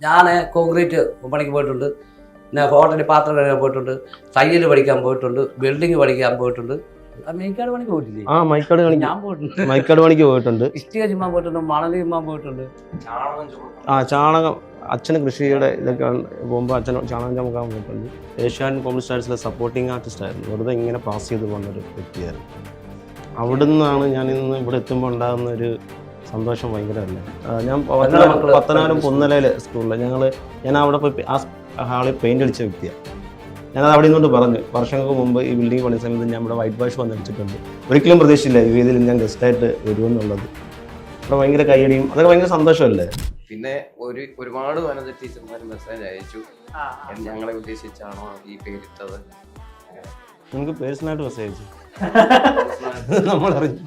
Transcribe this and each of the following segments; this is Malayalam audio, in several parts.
ഞാൻ കോൺക്രീറ്റ് പണിക്ക് പോയിട്ടുണ്ട്, പിന്നെ ഹോട്ടലിൽ പാത്രം കഴുകാൻ പോയിട്ടുണ്ട്, തയ്യൽ പഠിക്കാൻ പോയിട്ടുണ്ട്, ബിൽഡിംഗ് പഠിക്കാൻ പോയിട്ടുണ്ട്. മൈക്കാട് പണിക്ക് പോയിട്ടില്ലേ? ഞാൻ പോയിട്ടുണ്ട്. മൈക്കാട് പണിക്ക് പോയിട്ടുണ്ട്, ഇഷ്ടിക ചുമ്മാൻ പോയിട്ടുണ്ട്, മണൽ ചുമ്മാൻ പോയിട്ടുണ്ട്. ചാണകം അച്ഛന് കൃഷിയുടെ ഇതൊക്കെ പോകുമ്പോൾ അച്ഛൻ ചാണകം ചുമക്കാൻ പോയിട്ടുണ്ട്. ഏഷ്യാനെറ്റ് കോമഡി സ്റ്റാർസിലെ സപ്പോർട്ടിങ് ആർട്ടിസ്റ്റ് ആയിരുന്നു. വെറുതെ ഇങ്ങനെ പാസ് ചെയ്ത് പോകുന്നൊരു വ്യക്തിയായിരുന്നു. അവിടെ നിന്നാണ് ഞാൻ ഇന്ന് ഇവിടെ എത്തുമ്പോൾ ഉണ്ടാകുന്ന ഒരു സന്തോഷം ഭയങ്കരമല്ല. ഞാൻ പത്തനാപുരം പുന്നലയിലെ സ്കൂളിൽ ഞാൻ അവിടെ പോയി ആ ഹാളിൽ പെയിൻ്റ് അടിച്ച വ്യക്തിയാണ്. ഞാനത് അവിടെ നിന്നുകൊണ്ട് പറഞ്ഞു, വർഷങ്ങൾക്ക് മുമ്പ് ഈ ബിൽഡിംഗ് പണിയ സമയത്ത് ഞാൻ ഇവിടെ വൈറ്റ് വാഷ് വന്നടിച്ചിട്ടുണ്ട്. ഒരിക്കലും പ്രതീക്ഷിച്ചില്ല ഈ വേദിയിൽ ഞാൻ ഗസ്റ്റായിട്ട് വരുമെന്നുള്ളത്. അവിടെ ഭയങ്കര കയ്യടിയും അതൊക്കെ ഭയങ്കര സന്തോഷമല്ലേ. പിന്നെ ഒരുപാട് വനിത ടീച്ചർമാർ മെസ്സേജ് അയച്ചു, ഞങ്ങളെ ഉദ്ദേശിച്ചാണോ ഈ പേരിട്ടത്. നമുക്ക് പേഴ്സണലായിട്ട് മെസ്സേജ് അയച്ചു. നമ്മളറിഞ്ഞു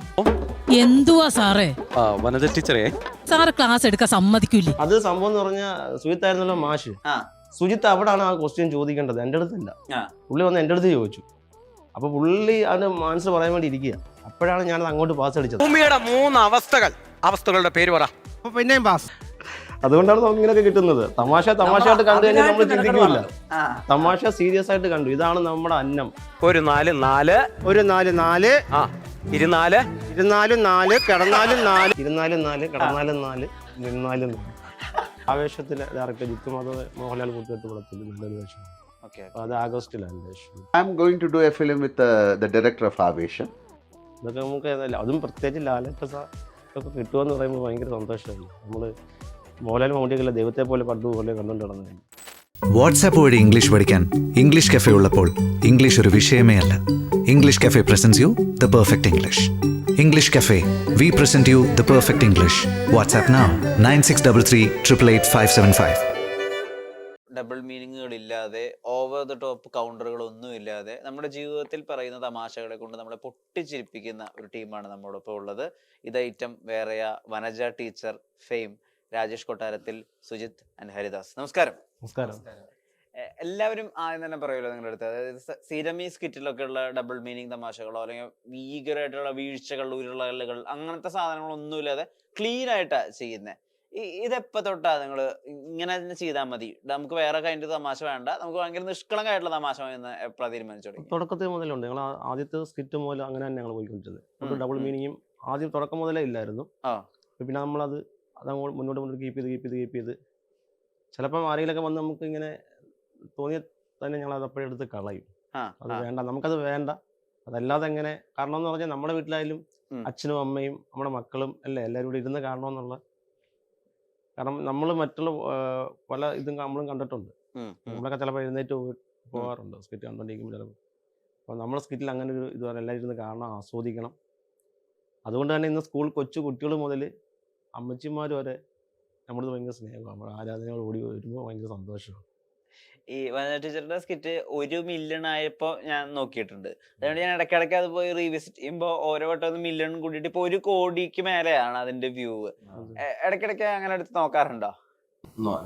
എന്തുവാ സാറേ വനജ ടീച്ചറേ, സാറ് ക്ലാസ് എടുക്കാൻ സമ്മതിക്കൂലേ? അത് സംഭവം എന്ന് പറഞ്ഞാൽ സുജിത്തായിരുന്നല്ലോ മാഷ്. സുജിത്ത് അവിടാണ് ആ ക്വസ്റ്റ്യൻ ചോദിക്കേണ്ടത്, എൻ്റെ അടുത്തല്ല. പുള്ളി വന്ന് എൻ്റെ അടുത്ത് ചോദിച്ചു. അപ്പൊ പുള്ളി അത് ആൻസർ പറയാൻ വേണ്ടി ഇരിക്കുക. അപ്പോഴാണ് ഞാനത് അങ്ങോട്ട് പാസ് അടിച്ചത്. ഭൂമിയുടെ 3 അവസ്ഥകളുടെ പേര് പറ. പിന്നെയും പാസ്. അതുകൊണ്ടാണ് നമുക്ക് ഇങ്ങനെയൊക്കെ കിട്ടുന്നത്. തമാശയായിട്ട് കണ്ടു കഴിഞ്ഞാൽ നമ്മൾ ചിന്തിക്കില്ല. തമാശ സീരിയസ് ആയിട്ട് കണ്ടു. ഇതാണ് നമ്മുടെ അന്നം. ഒരു 4 4 ഒരു 4 4 24 24 4 കിടന്നാലും 4 24 4 കിടന്നാലും 4 നിന്നാലും 4. ആവേശത്തിലെ ഡയറക്ടർ ജിത്തുമാധവ് മോഹൻലാൽ കൂട്ടുകെട്ട് പടത്തിൽ നല്ലൊരു വേഷം. അത് ആഗസ്റ്റിലാണ്. I am going to do a film with the director of Avesham. ഇതൊക്കെ നമുക്ക് അതും പ്രത്യേകിച്ച് ലാലേട്ട ഒക്കെ കിട്ടുമെന്ന് പറയുമ്പോൾ ഭയങ്കര സന്തോഷമാണ്. നമ്മൾ മോഹൻലാൽ മമ്മൂട്ടിയൊക്കെ ദൈവത്തെ പോലെ പണ്ടുപോലെ കണ്ടുകൊണ്ട് നടന്നത്. വാട്സാപ്പ് വഴി ഇംഗ്ലീഷ് പഠിക്കാൻ ഇംഗ്ലീഷ് കഫേ ഉള്ളപ്പോൾ ഇംഗ്ലീഷ് ഒരു വിഷയമേ അല്ല. English cafe presents you the perfect English. English cafe, we present you the perfect English. WhatsApp now 9633 888 575. Double മീനിങ്ങുകളില്ലാതെ ഓവർ ദ ടോപ്പ് കൗണ്ടറുകളൊന്നും ഇല്ലാതെ നമ്മുടെ ജീവിതത്തിൽ പറയുന്ന തമാശകളെ കൊണ്ട് നമ്മളെ പൊട്ടിച്ചിരിപ്പിക്കുന്ന ഒരു ടീമാണ് നമ്മോടൊപ്പം ഉള്ളത്. ഇത് ഐറ്റം വേറെയാ. വനജ ടീച്ചർ, ഫെയിം, രാജേഷ് കൊട്ടാരത്തിൽ, സുജിത്ത് ആൻഡ് ഹരിദാസ്. നമസ്കാരം. എല്ലാവരും ആദ്യം തന്നെ പറയുമല്ലോ നിങ്ങളുടെ അടുത്ത്, അതായത് സ്ഥിരം ഈ സ്കിറ്റിലൊക്കെ ഉള്ള ഡബിൾ മീനിങ് തമാശകളോ അല്ലെങ്കിൽ ഭീകരമായിട്ടുള്ള വീഴ്ചകൾ, ഉരുളകൾ, അങ്ങനത്തെ സാധനങ്ങളൊന്നുമില്ലാതെ ക്ലീൻ ആയിട്ടാ ചെയ്യുന്നത്. ഇതെപ്പോ തൊട്ടാ നിങ്ങൾ ഇങ്ങനെ തന്നെ ചെയ്താൽ മതി, നമുക്ക് വേറെ കൈൻഡ് തമാശ വേണ്ട, നമുക്ക് ഭയങ്കര നിഷ്കളങ്കമായിട്ടുള്ള തമാശ എന്ന് എപ്പോഴാണ് തീരുമാനിച്ചോളൂ? തുടക്കത്തിൽ മുതലുണ്ട്. ഞങ്ങൾ ആദ്യത്തെ സ്കിറ്റ് മുതൽ അങ്ങനെ തന്നെ ഞങ്ങൾ പോയിക്കൊണ്ടിരുന്നത്. ഡബിൾ മീനിങ്ങും ആദ്യം തുടക്കം മുതലേ ഇല്ലായിരുന്നു. പിന്നെ നമ്മളത് മുന്നോട്ട് കീപ്പ് ചെയ്ത് ചിലപ്പം ആരെങ്കിലൊക്കെ വന്ന് നമുക്ക് ഇങ്ങനെ തോന്നിയ തന്നെ ഞങ്ങൾ അത് അപ്പോഴെടുത്ത് കളയും. അത് വേണ്ട, നമുക്കത് വേണ്ട. അതല്ലാതെ എങ്ങനെ, കാരണം എന്ന് പറഞ്ഞാൽ നമ്മുടെ വീട്ടിലായാലും അച്ഛനും അമ്മയും നമ്മുടെ മക്കളും അല്ലേ എല്ലാവരും കൂടി ഇരുന്ന് കാണണമെന്നുള്ള. കാരണം നമ്മൾ മറ്റുള്ള പല ഇതും നമ്മളും കണ്ടിട്ടുണ്ട്. നമ്മളൊക്കെ ചിലപ്പോൾ എഴുന്നേറ്റ് പോകാറുണ്ട് സ്കിറ്റ് കണ്ടുകൊണ്ടിരിക്കുമ്പോൾ ചിലപ്പോൾ. അപ്പോൾ നമ്മുടെ സ്കിറ്റിൽ അങ്ങനെ ഒരു ഇത് പറഞ്ഞാൽ എല്ലാവരും ഇരുന്ന് കാണണം, ആസ്വദിക്കണം. അതുകൊണ്ട് തന്നെ ഇന്ന് സ്കൂൾ കൊച്ചു കുട്ടികൾ മുതൽ അമ്മച്ചിമാർ വരെ നമ്മളത് ഭയങ്കര സ്നേഹമാണ്. നമ്മുടെ ആരാധനകൾ ഓടി വരുമ്പോൾ ഭയങ്കര സന്തോഷമാണ്. ഈ വനജ ടീച്ചറുടെ സ്കിറ്റ് 1 മില്യൺ ആയപ്പോൾ ഞാൻ നോക്കിയിട്ടുണ്ട്. അതുകൊണ്ട് ഞാൻ ഇടയ്ക്കിടയ്ക്ക് അത് പോയി റീവിസിറ്റ് ചെയ്യുമ്പോൾ ഓരോ വട്ടം 1 മില്യൺ കൂടിയിട്ട് ഇപ്പോൾ 1 കോടിക്ക് മേലെയാണ് അതിന്റെ വ്യൂ. ഇടയ്ക്കിടയ്ക്ക് അങ്ങനെ എടുത്ത് നോക്കാറുണ്ടോ?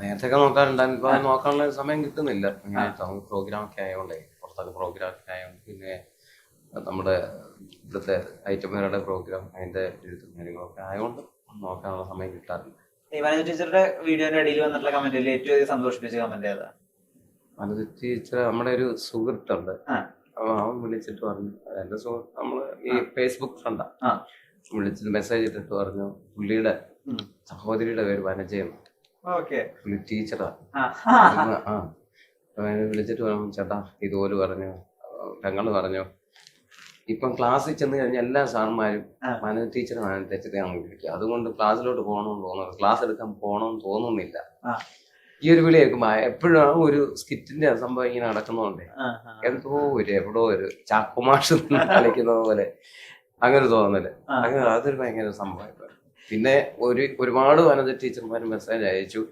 നേരത്തെ നോക്കാറുണ്ടായിരുന്നു, ഇപ്പൊ നോക്കാനുള്ള സമയം കിട്ടുന്നില്ല. പ്രോഗ്രാം ഒക്കെ ആയതുകൊണ്ടേ, പുറത്തൊക്കെ പ്രോഗ്രാം ഒക്കെ ആയതുകൊണ്ട്, പിന്നെ നമ്മുടെ ഇവിടുത്തെ ഐറ്റംകാരുടെ പ്രോഗ്രാം അതിന്റെ എഴുത്തും കാര്യങ്ങളൊക്കെ ആയതുകൊണ്ട് നോക്കാനുള്ള സമയം കിട്ടാറില്ല. ഈ വനജ ടീച്ചറുടെ വീഡിയോന്റെ അടിയിൽ വന്നിട്ടുള്ള കമന്റിൽ ഏറ്റവും അധികം സന്തോഷിപ്പിച്ച കമന്റ് ഏതാ? വനജ ടീച്ചർ നമ്മുടെ ഒരു സുഹൃത്തുണ്ട്, അവൻ വിളിച്ചിട്ട് പറഞ്ഞു, എന്റെ സുഹൃത്ത് നമ്മള് ഈ ഫേസ്ബുക്ക് ഫ്രണ്ടാ, വിളിച്ചിട്ട് മെസ്സേജ് ഇട്ടിട്ട് പറഞ്ഞു പുള്ളിയുടെ സഹോദരിയുടെ പേര് വനജയെന്ന്. പുള്ളി ടീച്ചറാ. വിളിച്ചിട്ട് പറഞ്ഞു, ചേട്ടാ ഇതുപോലെ പറഞ്ഞു, പെങ്ങള് പറഞ്ഞു, ഇപ്പം ക്ലാസ്സിൽ ചെന്ന് കഴിഞ്ഞാൽ എല്ലാ സാറന്മാരും വനജ ടീച്ചറെ ടീച്ചറെയാണ് വിളിക്കുക. അതുകൊണ്ട് ക്ലാസ്സിലോട്ട് പോകണമെന്ന് തോന്നുന്നത്, ക്ലാസ് എടുക്കാൻ പോകണമെന്ന് തോന്നുന്നില്ല. ഈ ഒരു വിളി കേൾക്കുമ്പോ എപ്പോഴും ഒരു സ്കിറ്റിന്റെ സംഭവം ഇങ്ങനെ നടക്കുന്നതുകൊണ്ടേ എന്തോ എവിടോ ഒരു ചാക്കുമാഷ് കളിക്കുന്നത് പോലെ അങ്ങനെ തോന്നല്. അങ്ങനെ അതൊരു ഭയങ്കര സംഭവം. പിന്നെ ഒരുപാട് വനജ ടീച്ചർമാർ മെസ്സേജ് അയച്ചു,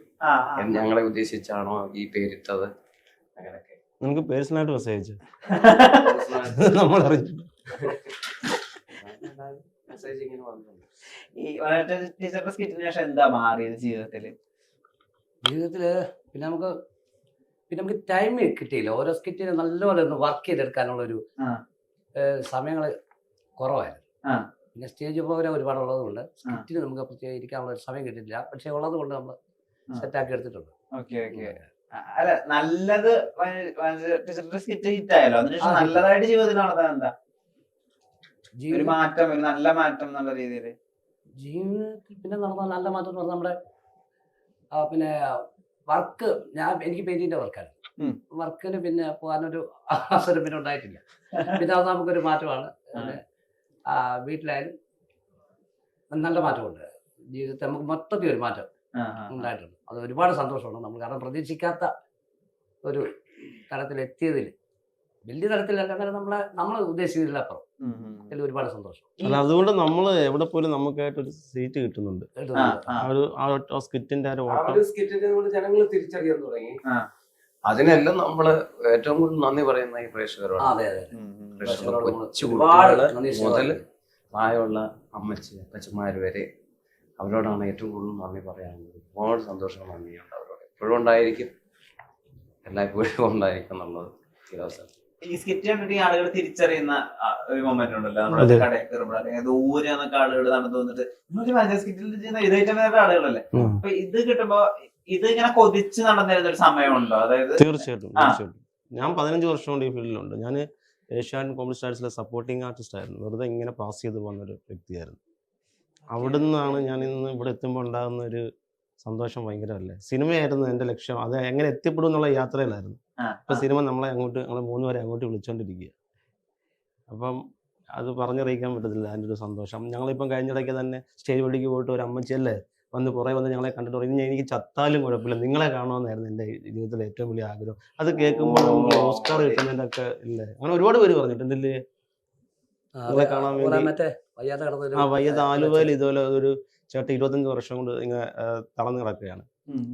ഞങ്ങളെ ഉദ്ദേശിച്ചാണോ ഈ പേരിട്ടത്, അങ്ങനെയൊക്കെ. നമുക്ക് പേഴ്സണലായിട്ട് മെസ്സേജ് അയച്ചു. നമ്മൾ അറിഞ്ഞു. മെസ്സേജ് ഇങ്ങനെ വന്നു. ഈ വനജ ടീച്ചറുടെ സ്കിറ്റിന് ശേഷം എന്താ മാറിയത് ജീവിതത്തില്? പിന്നെ നമുക്ക് ടൈം കിട്ടിയില്ല. ഓരോ സ്കിറ്റിന് നല്ലപോലെ ഒന്ന് വർക്ക് ചെയ്തെടുക്കാനുള്ളൊരു സമയങ്ങൾ കുറവായിരുന്നു. പിന്നെ സ്റ്റേജ് പ്രോഗ്രാം ഒരുപാടുള്ളത് കൊണ്ട് സ്കിറ്റിന് നമുക്ക് പ്രത്യേകം ഇരിക്കാനുള്ള ഒരു സമയം കിട്ടിയില്ല. പക്ഷെ ഉള്ളത് കൊണ്ട് നമ്മൾ സെറ്റാക്കി എടുത്തിട്ടുണ്ട്. Okay okay. അല്ല നല്ലത് ടീച്ചറിന്റെ സ്കിറ്റ് ഹിറ്റ് ആയല്ലോ, അതിനുശേഷം നല്ലതായിട്ട് ജീവിതത്തിൽ നടത്താൻ എന്താ ഒരു മാറ്റം, ഒരു നല്ല മാറ്റം എന്നുള്ള രീതിയിൽ ജീവിതത്തിൽ പിന്നെ നടന്ന നല്ല മാറ്റം എന്ന് പറഞ്ഞാൽ നമ്മുടെ പിന്നെ വർക്ക്, എനിക്ക് പെയിന്റിന്റെ വർക്കാണ്. വർക്കിന് പിന്നെ പോകാനൊരു അവസരം പിന്നെ ഉണ്ടായിട്ടില്ല. പിന്നെ അത് നമുക്കൊരു മാറ്റമാണ്. പിന്നെ വീട്ടിലായാലും നല്ല മാറ്റമുണ്ട്. ജീവിതത്തിൽ നമുക്ക് മൊത്തത്തിൽ ഒരു മാറ്റം ഉണ്ടായിട്ടുണ്ട്. അത് ഒരുപാട് സന്തോഷമാണ് നമ്മൾ, കാരണം പ്രതീക്ഷിക്കാത്ത ഒരു തലത്തിലെത്തിയതിൽ, വലിയ തലത്തിലല്ല, അങ്ങനെ നമ്മൾ ഉദ്ദേശിച്ചതിലപ്പുറം അതിൽ ഒരുപാട് സന്തോഷം. അല്ല, അതുകൊണ്ട് നമ്മൾ എവിടെ പോലും നമുക്കായിട്ടൊരു സീറ്റ് കിട്ടുന്നുണ്ട്. സ്കിറ്റിന്റെ സ്കിറ്റിന്റെ ജനങ്ങൾ തിരിച്ചറിയാൻ തുടങ്ങി. അതിനെല്ലാം നമ്മള് ഏറ്റവും കൂടുതൽ നന്ദി പറയുന്ന ഈ പ്രേക്ഷകരോട്. അതെ അതെ, കൊച്ചു കുട്ടികള് മുതൽ പ്രായമുള്ള അമ്മച്ചി അപ്പച്ചന്മാര് വരെ അവരോടാണ് ഏറ്റവും കൂടുതൽ നന്ദി പറയാനുള്ളത്. ഒരുപാട് സന്തോഷം, നന്ദിയുണ്ട് അവരോട്. എപ്പോഴും ഉണ്ടായിരിക്കും, എല്ലായ്പ്പോഴും ഉണ്ടായിരിക്കും എന്നുള്ളത് ഈ അവസരം. ഈ സ്കിറ്റ് കണ്ടിട്ട് ഈ ആളുകൾ തിരിച്ചറിയുന്ന ഒരു മൊമെന്റ് ഉണ്ടല്ലോ, നമ്മുടെ കടയിൽ കയറുമ്പോൾ അല്ലെങ്കിൽ ദൂരെ എന്നൊക്കെ ആളുകൾ നടന്നു വന്നിട്ട് സ്കിറ്റിൽ ഇതായിട്ട് വേറെ ആളുകളല്ലേ, അപ്പൊ ഇത് കിട്ടുമ്പോ ഇത് ഇങ്ങനെ കൊതിച്ച് നടന്നിരുന്ന ഒരു സമയമുണ്ടോ? അതായത് തീർച്ചയായിട്ടും. ഞാൻ 15 വർഷം കൊണ്ട് ഈ ഫീൽഡിലുണ്ട്. ഞാൻ ഏഷ്യാനെറ്റ് കോമഡി സ്റ്റാർസിലെ സപ്പോർട്ടിംഗ് ആർട്ടിസ്റ്റ് ആയിരുന്നു. വെറുതെ ഇങ്ങനെ പാസ് ചെയ്ത് പോകുന്നൊരു വ്യക്തിയായിരുന്നു. അവിടെ നിന്നാണ് ഞാൻ ഇന്ന് ഇവിടെ എത്തുമ്പോൾ ഉണ്ടാകുന്ന ഒരു സന്തോഷം ഭയങ്കരമല്ലേ. സിനിമയായിരുന്നു എൻ്റെ ലക്ഷ്യം. അത് എങ്ങനെ എത്തിപ്പെടും എന്നുള്ള യാത്രയിലായിരുന്നു. ഇപ്പം സിനിമ ഞങ്ങളെ 3 പേരെ അങ്ങോട്ട് വിളിച്ചുകൊണ്ടിരിക്കുക. അപ്പം അത് പറഞ്ഞറിയിക്കാൻ പറ്റത്തില്ല അതിൻ്റെ ഒരു സന്തോഷം. ഞങ്ങളിപ്പം കഴിഞ്ഞിടയ്ക്ക് തന്നെ സ്റ്റേജ് പടിക്ക് പോയിട്ട് ഒരു അമ്മച്ചിയല്ലേ കുറേ വന്ന് ഞങ്ങളെ കണ്ടിട്ട് പറയും, എനിക്ക് ചത്താലും കുഴപ്പമില്ല, നിങ്ങളെ കാണുമെന്നായിരുന്നു എൻ്റെ ജീവിതത്തിലെ ഏറ്റവും വലിയ ആഗ്രഹം. അത് കേൾക്കുമ്പോൾ നമുക്ക് ഓസ്കാർ കിട്ടുന്നതിൻ്റെ ഒക്കെ ഇല്ലേ, അങ്ങനെ ഒരുപാട് പേര് പറഞ്ഞിട്ടുണ്ട് ഇല്ലേ നിങ്ങളെ കാണാൻ വേണ്ടി. വയ്യാതെ ആലുവയിൽ ഇതുപോലെ ഒരു ചേട്ടൻ 25 വർഷം കൊണ്ട് ഇങ്ങനെ തളർന്നു കിടക്കുകയാണ്.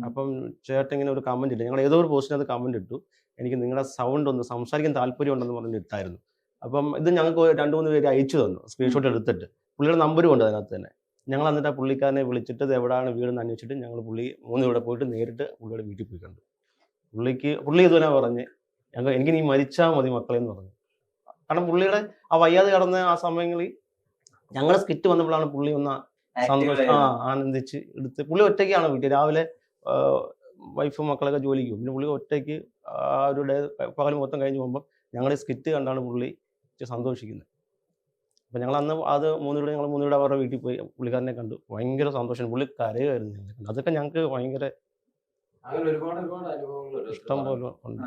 അപ്പം ചേട്ടൻ ഇങ്ങനെ ഒരു കമന്റ് ഇട്ടു, ഞങ്ങൾ ഏതോ ഒരു പോസ്റ്റിനകത്ത് കമന്റ് ഇട്ടു, എനിക്ക് നിങ്ങളുടെ സൗണ്ട് ഒന്ന് സംസാരിക്കാൻ താല്പര്യം ഉണ്ടെന്ന് പറഞ്ഞിട്ട് ഇട്ടായിരുന്നു. അപ്പം ഇത് ഞങ്ങൾക്ക് 2-3 പേര് അയച്ചു തന്നു, സ്ക്രീൻഷോട്ട് എടുത്തിട്ട്. പുള്ളിയുടെ നമ്പരും ഉണ്ട് അതിനകത്ത് തന്നെ. ഞങ്ങൾ എന്നിട്ട് ആ പുള്ളിക്കാരനെ വിളിച്ചിട്ട് ഇത് എവിടെയാണ് വീടെന്ന് അന്വേഷിച്ചിട്ട് ഞങ്ങൾ 3 ഇവിടെ പോയിട്ട് നേരിട്ട് പുള്ളിയുടെ വീട്ടിൽ പോയി കണ്ടു. പുള്ളി ഇതുവരെ പറഞ്ഞ് എനിക്ക് നീ മരിച്ചാൽ മതി മക്കളെ എന്ന് പറഞ്ഞു. കാരണം പുള്ളിയുടെ ആ വയ്യാതെ കിടന്ന ആ സമയങ്ങളിൽ ഞങ്ങളുടെ സ്കിറ്റ് വന്നപ്പോഴാണ് പുള്ളി ഒന്ന് സന്തോഷം ആനന്ദിച്ച് എടുത്ത്. പുള്ളി ഒറ്റയ്ക്കാണ് വീട്ടിൽ, രാവിലെ വൈഫും മക്കളൊക്കെ ജോലിക്ക് പോകും. പിന്നെ പുള്ളി ഒറ്റയ്ക്ക് ഒരു ഡേ പകൽ മൊത്തം കഴിഞ്ഞ് പോകുമ്പോൾ ഞങ്ങളുടെ സ്കിറ്റ് കണ്ടാണ് പുള്ളി സന്തോഷിക്കുന്നത്. അപ്പം ഞങ്ങൾ അന്ന് അത് 3 പേരുടെ അവരുടെ വീട്ടിൽ പോയി പുള്ളിക്കാരനെ കണ്ടു. ഭയങ്കര സന്തോഷം, പുള്ളി കരയുമായിരുന്നു ഞങ്ങളെ കണ്ടു. അതൊക്കെ ഞങ്ങൾക്ക് ഭയങ്കര ഒരുപാട് അനുഭവങ്ങൾ ഇഷ്ടം പോലെ ഉണ്ട്.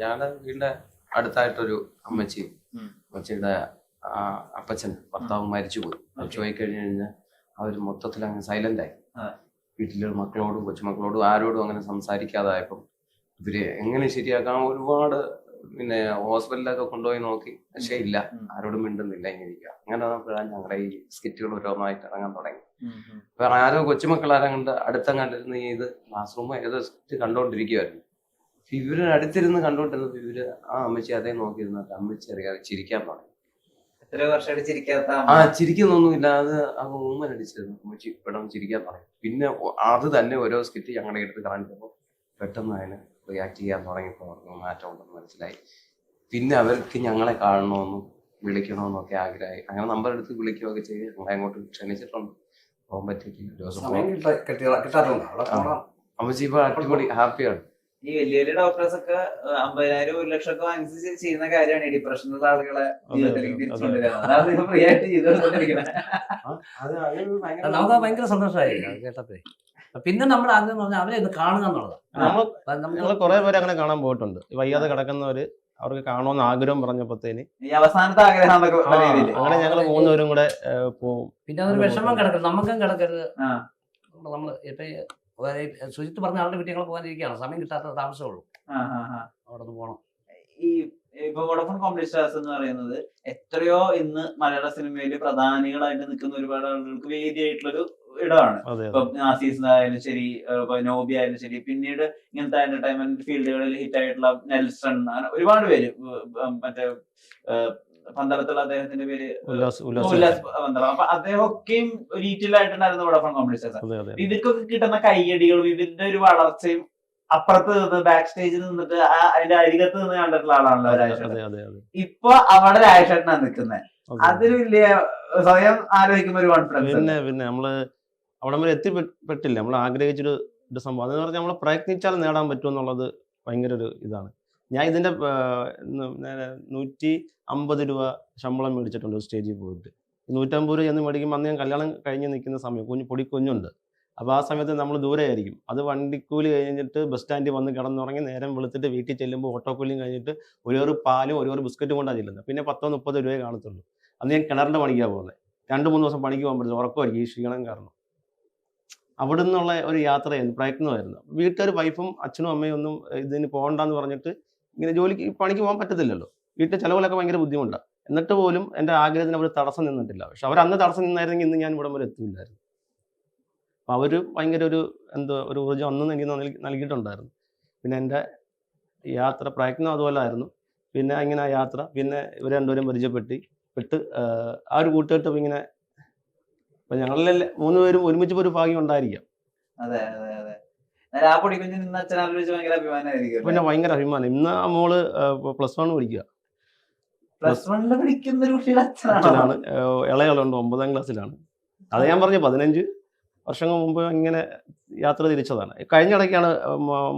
ഞങ്ങളുടെ വീടിന്റെ അടുത്തായിട്ടൊരു അമ്മച്ചിയുടെ അപ്പച്ചൻ ഭർത്താവ് മരിച്ചുപോയി. മരിച്ചുപോയി കഴിഞ്ഞു കഴിഞ്ഞാൽ അവർ മൊത്തത്തിൽ അങ്ങ് സൈലന്റ് ആയി. വീട്ടിലെ മക്കളോടും കൊച്ചുമക്കളോടും ആരോടും അങ്ങനെ സംസാരിക്കാതായപ്പം ഇവര് എങ്ങനെ ശരിയാക്കാം, ഒരുപാട് പിന്നെ ഹോസ്പിറ്റലിലൊക്കെ കൊണ്ടുപോയി നോക്കി, പക്ഷേ ഇല്ല, ആരോടും മിണ്ടുന്നില്ല, ഇങ്ങനെ ഇരിക്കുക. അങ്ങനെ നോക്കിയാണ് ഞങ്ങളുടെ ഈ സ്കിറ്റുകൾ ഓരോന്നായിട്ട് ഇറങ്ങാൻ തുടങ്ങി. വേറെ ആരോ കൊച്ചുമക്കളാരും കണ്ട് അടുത്തങ്ങാണ്ടിരുന്ന് ഇത് ക്ലാസ് റൂം ഏതോ സ്കിറ്റ് കണ്ടോണ്ടിരിക്കുവായിരുന്നു. ഇവര് അടുത്തിരുന്ന് കണ്ടോണ്ടിരുന്നപ്പോ ഇവര് ആ അമ്മച്ചി അതേ നോക്കിയിരുന്നിട്ട് അമ്മച്ചി അറിയാതെ ചിരിക്കാൻ തുടങ്ങി. എത്ര വർഷമായിട്ട് ചിരിക്കാത്ത ചിരിക്കുന്നൊന്നുമില്ല, അത് ആ ഊമൻ അടിച്ചിരുന്നു. അമ്മച്ചി പെട്ടെന്ന് ചിരിക്കാൻ തുടങ്ങി. പിന്നെ അത് തന്നെ ഓരോ സ്കിറ്റ് ഞങ്ങളുടെ അടുത്ത് കാണിച്ചപ്പോൾ പെട്ടെന്ന് അതിന് റിയാക്ട് ചെയ്യാൻ തുടങ്ങിയപ്പോൾ അവർക്ക് മാറ്റം ഉണ്ടെന്ന് മനസ്സിലായി. പിന്നെ അവർക്ക് ഞങ്ങളെ കാണണമെന്നും വിളിക്കണമെന്നൊക്കെ ആഗ്രഹമായി. അങ്ങനെ നമ്പർ എടുത്ത് വിളിക്കുകയൊക്കെ ചെയ്ത് ഞങ്ങളെ അങ്ങോട്ട് ക്ഷണിച്ചിട്ടുണ്ട്. പോകാൻ പറ്റിയിട്ടില്ല. അമ്മച്ചി ഇപ്പൊ അടിപൊളി ഹാപ്പിയാണ്. ഈ വലിയ വലിയ ഡോക്ടേഴ്സ് ഒക്കെ 50,000 1 ലക്ഷം ഒക്കെ വാങ്ങിച്ച് ചെയ്യുന്ന കാര്യമാണ് ഈ ഡിപ്രഷനുള്ള ആളുകളെ ജീവിതത്തിലേക്ക് തിരിച്ചുകൊണ്ടിരിക്കുന്നത്. ഫ്രീ ആയിട്ട് ചെയ്തുകൊണ്ടിരിക്കുന്നത് നമുക്ക് ഭയങ്കര സന്തോഷമായി കേട്ടപ്പോ. പിന്നെ നമ്മൾ ആദ്യം പറഞ്ഞാൽ അവരെ ഇത് കാണുക എന്നുള്ളതാണ്. ഞങ്ങൾ കുറെ പേര് അങ്ങനെ കാണാൻ പോയിട്ടുണ്ട്. വയ്യാതെ കിടക്കുന്നവര് അവർക്ക് കാണുമെന്ന് ആഗ്രഹം പറഞ്ഞപ്പോഴത്തേന് ഈ അവസാനത്തെ ആഗ്രഹം അങ്ങനെ ഞങ്ങൾ 3 പേരും കൂടെ പോവും. പിന്നെ അതൊരു വിഷമം കിടക്കരുത്, നമുക്കും കിടക്കരുത്. നമ്മള് ഇപ്പൊ സുജിത്ത് പറഞ്ഞ ആളുടെ വീട്ടിൽ ഞങ്ങൾ പോകാനിരിക്കുകയാണ്, സമയം കിട്ടാത്ത താമസമുള്ളൂ, അവിടെ നിന്ന് പോകണം. ഈ ഇപ്പൊ വോഡഫോൺ കോമഡി സ്റ്റാർസ് എന്ന് പറയുന്നത് എത്രയോ ഇന്ന് മലയാള സിനിമയിൽ പ്രധാനികളായിട്ട് നിൽക്കുന്ന ഒരുപാട് ആളുകൾക്ക് വേദിയായിട്ടുള്ളൊരു ഇടമാണ്. ഇപ്പൊ നാസീസ് ആയാലും ശരി, നോബി ആയാലും ശരി, പിന്നീട് ഇങ്ങനത്തെ എന്റർടൈൻമെന്റ് ഫീൽഡുകളിൽ ഹിറ്റ് ആയിട്ടുള്ള നെൽസൺ, അങ്ങനെ ഒരുപാട് പേര്, മറ്റേ പന്തളത്തുള്ള അദ്ദേഹത്തിന്റെ പേര് ഉല്ലാസ് പന്തളം. അപ്പൊ അദ്ദേഹമൊക്കെയും റീറ്റിലായിട്ടുണ്ടായിരുന്നു വോഡഫോൺ കോമഡി സ്റ്റാർസ്. ഇവർക്കൊക്കെ കിട്ടുന്ന കയ്യടികളും ഇതിന്റെ ഒരു വളർച്ചയും അപ്പുറത്ത് നിന്ന് ബാക്ക് സ്റ്റേജിൽ നിന്നിട്ട് അതിന്റെ അരികത്ത് നിന്ന് കണ്ടിട്ടുള്ള ആളാണല്ലോ രാജേഷ്. ഇപ്പൊ അവിടെ രാജേഷേട്ടനാണ് നിൽക്കുന്നത്. അതിന് വലിയ സ്വയം ആലോചിക്കുമ്പോ ഒരു കോൺഫിഡൻസ്. പിന്നെ നമ്മള് അവിടെ വരെ എത്തിപ്പെട്ടില്ല. നമ്മൾ ആഗ്രഹിച്ചൊരു ഒരു സംഭവം. അതെന്ന് പറഞ്ഞാൽ നമ്മൾ പ്രയത്നിച്ചാൽ നേടാൻ പറ്റും എന്നുള്ളത് ഭയങ്കര ഒരു ഇതാണ്. ഞാൻ ഇതിൻ്റെ 150 രൂപ ശമ്പളം മേടിച്ചിട്ടുണ്ട് ഒരു സ്റ്റേജിൽ പോയിട്ട്. 150 രൂപ എന്ന് മേടിക്കുമ്പോൾ അന്ന് ഞാൻ കല്യാണം കഴിഞ്ഞ് നിൽക്കുന്ന സമയം പൊടിക്കുഞ്ഞുണ്ട്. അപ്പോൾ ആ സമയത്ത് നമ്മൾ ദൂരെ ആയിരിക്കും. അത് വണ്ടിക്കൂലി കഴിഞ്ഞിട്ട് ബസ് സ്റ്റാൻഡിൽ വന്ന് കിടന്നുറങ്ങി നേരം വെളുത്തിട്ട് വീട്ടിൽ ചെല്ലുമ്പോൾ ഓട്ടോക്കൂലിയും കഴിഞ്ഞിട്ട് ഒരു പാലും ഒരു ബിസ്ക്കറ്റും കൊണ്ടാണ് ചെല്ലുന്നത്. പിന്നെ 10-30 രൂപയെ കാണത്തുള്ളൂ. അന്ന് ഞാൻ കിണറിൻ്റെ പണിക്കാണ് പോകുന്നത്. 2-3 ദിവസം പണിക്ക് പോകുമ്പോഴത്തേക്കും ഉറക്കമായിരിക്കും ഈ ക്ഷീണം കാരണം. അവിടെ നിന്നുള്ള ഒരു യാത്രയായിരുന്നു, പ്രയത്നമായിരുന്നു. വീട്ടുകാർ വൈഫും അച്ഛനും അമ്മയും ഒന്നും ഇതിന് പോകണ്ടെന്ന് പറഞ്ഞിട്ട് ഇങ്ങനെ പണിക്ക് പോകാൻ പറ്റത്തില്ലല്ലോ. വീട്ടിൽ ചിലവുകളൊക്കെ ഭയങ്കര ബുദ്ധിമുട്ടാണ്. എന്നിട്ട് പോലും എൻ്റെ ആഗ്രഹത്തിന് അവർ തടസ്സം നിന്നിട്ടില്ല. പക്ഷെ അവർ അന്ന് തടസ്സം നിന്നായിരുന്നെങ്കിൽ ഇന്ന് ഞാൻ ഇവിടം വരെ എത്തില്ലായിരുന്നു. അപ്പോൾ അവർ ഭയങ്കര ഒരു ഊർജ്ജം അന്ന് എനിക്ക് നൽകിയിട്ടുണ്ടായിരുന്നു. പിന്നെ എൻ്റെ യാത്ര പ്രയത്നം അതുപോലെ ആയിരുന്നു. പിന്നെ ഇങ്ങനെ യാത്ര, പിന്നെ ഇവർ രണ്ടുപേരും പരിചയപ്പെട്ട് ആ ഒരു കൂട്ടുകെട്ട് ഇങ്ങനെ ഇപ്പം ഞങ്ങളിലെ 3 പേരും ഒരുമിച്ച് ഒരു ഭാഗ്യം ഉണ്ടായിരിക്കാം. അതെ അതെ അതെ. ആ പൊടിക്കുഞ്ഞ് നിന്ന് അച്ഛൻ ആലോചിച്ച് ഭയങ്കര അഭിമാനമായിരിക്കും. പിന്നെ ഭയങ്കര അഭിമാനം. ഇന്ന് ആ മോള് +1 പഠിക്കുക. +1 പഠിക്കുന്ന ഒരു കുട്ടിയുടെ അച്ഛനാണ്. ഇളയാളുണ്ട് 9ാം ക്ലാസ്സിലാണ്. അത് ഞാൻ പറഞ്ഞു 15 വർഷങ്ങൾ മുമ്പ് ഇങ്ങനെ യാത്ര തിരിച്ചതാണ്. കഴിഞ്ഞ ഇടയ്ക്കാണ്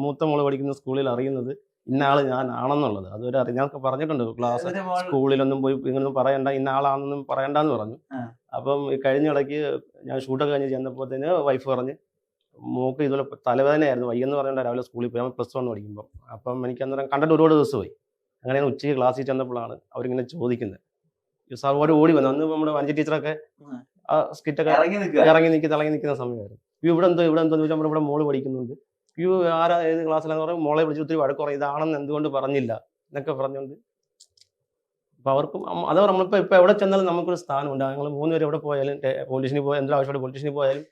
മൂത്ത മോള് പഠിക്കുന്ന സ്കൂളിൽ അറിയുന്നത് ഇന്ന ആള് ഞാൻ ആണെന്നുള്ളത്. അതുവരെ ഞാൻ പറഞ്ഞിട്ടുണ്ട് ക്ലാസ് സ്കൂളിലൊന്നും പോയി ഇങ്ങനൊന്നും പറയണ്ട, ഇന്ന ആളാണെന്നും പറയണ്ടെന്ന് പറഞ്ഞു. അപ്പം കഴിഞ്ഞ ഇടയ്ക്ക് ഞാൻ ഷൂട്ടൊക്കെ കഴിഞ്ഞ് ചെന്നപ്പോഴത്തേന് വൈഫ് പറഞ്ഞ് മോക്ക് ഇതുപോലെ തലവേദനയായിരുന്നു, വയ്യെന്ന് പറഞ്ഞിട്ട് രാവിലെ സ്കൂളിൽ പോയി. നമ്മൾ +1 പഠിക്കുമ്പോൾ. അപ്പം എനിക്ക് അന്നേരം കണ്ടിട്ട് ഒരുപാട് ദിവസമായി. അങ്ങനെയാണ് ഉച്ചയ്ക്ക് ക്ലാസ്സിൽ ചെന്നപ്പോഴാണ് അവരിങ്ങനെ ചോദിക്കുന്നത്. സാർ ഓടി വന്നു. അന്ന് നമ്മുടെ വഞ്ചി ടീച്ചറൊക്കെ ആ സ്കിറ്റൊക്കെ തിളങ്ങി നിൽക്കുന്ന സമയമായിരുന്നു. ഇവിടെ എന്തോ ചോദിച്ചാൽ നമ്മുടെ മോള് പഠിക്കുന്നുണ്ട്. ആരാ ഏത് ക്ലാസ്സിലാന്ന് പറയും. മോളെ വിളിച്ച് ഒത്തിരി വഴക്കുറയും, ഇതാണെന്ന് എന്തുകൊണ്ട് പറഞ്ഞില്ല എന്നൊക്കെ പറഞ്ഞുകൊണ്ട്. അപ്പോൾ അവർക്കും അത് നമ്മളിപ്പോൾ എവിടെ ചെന്നാലും നമുക്കൊരു സ്ഥാനമുണ്ട്. ഞങ്ങൾ 3 പേര് എവിടെ പോയാലും, പോലീസിന് പോയാൽ എന്തെങ്കിലും ആവശ്യമായിട്ട് പോലീസിന് പോയാലും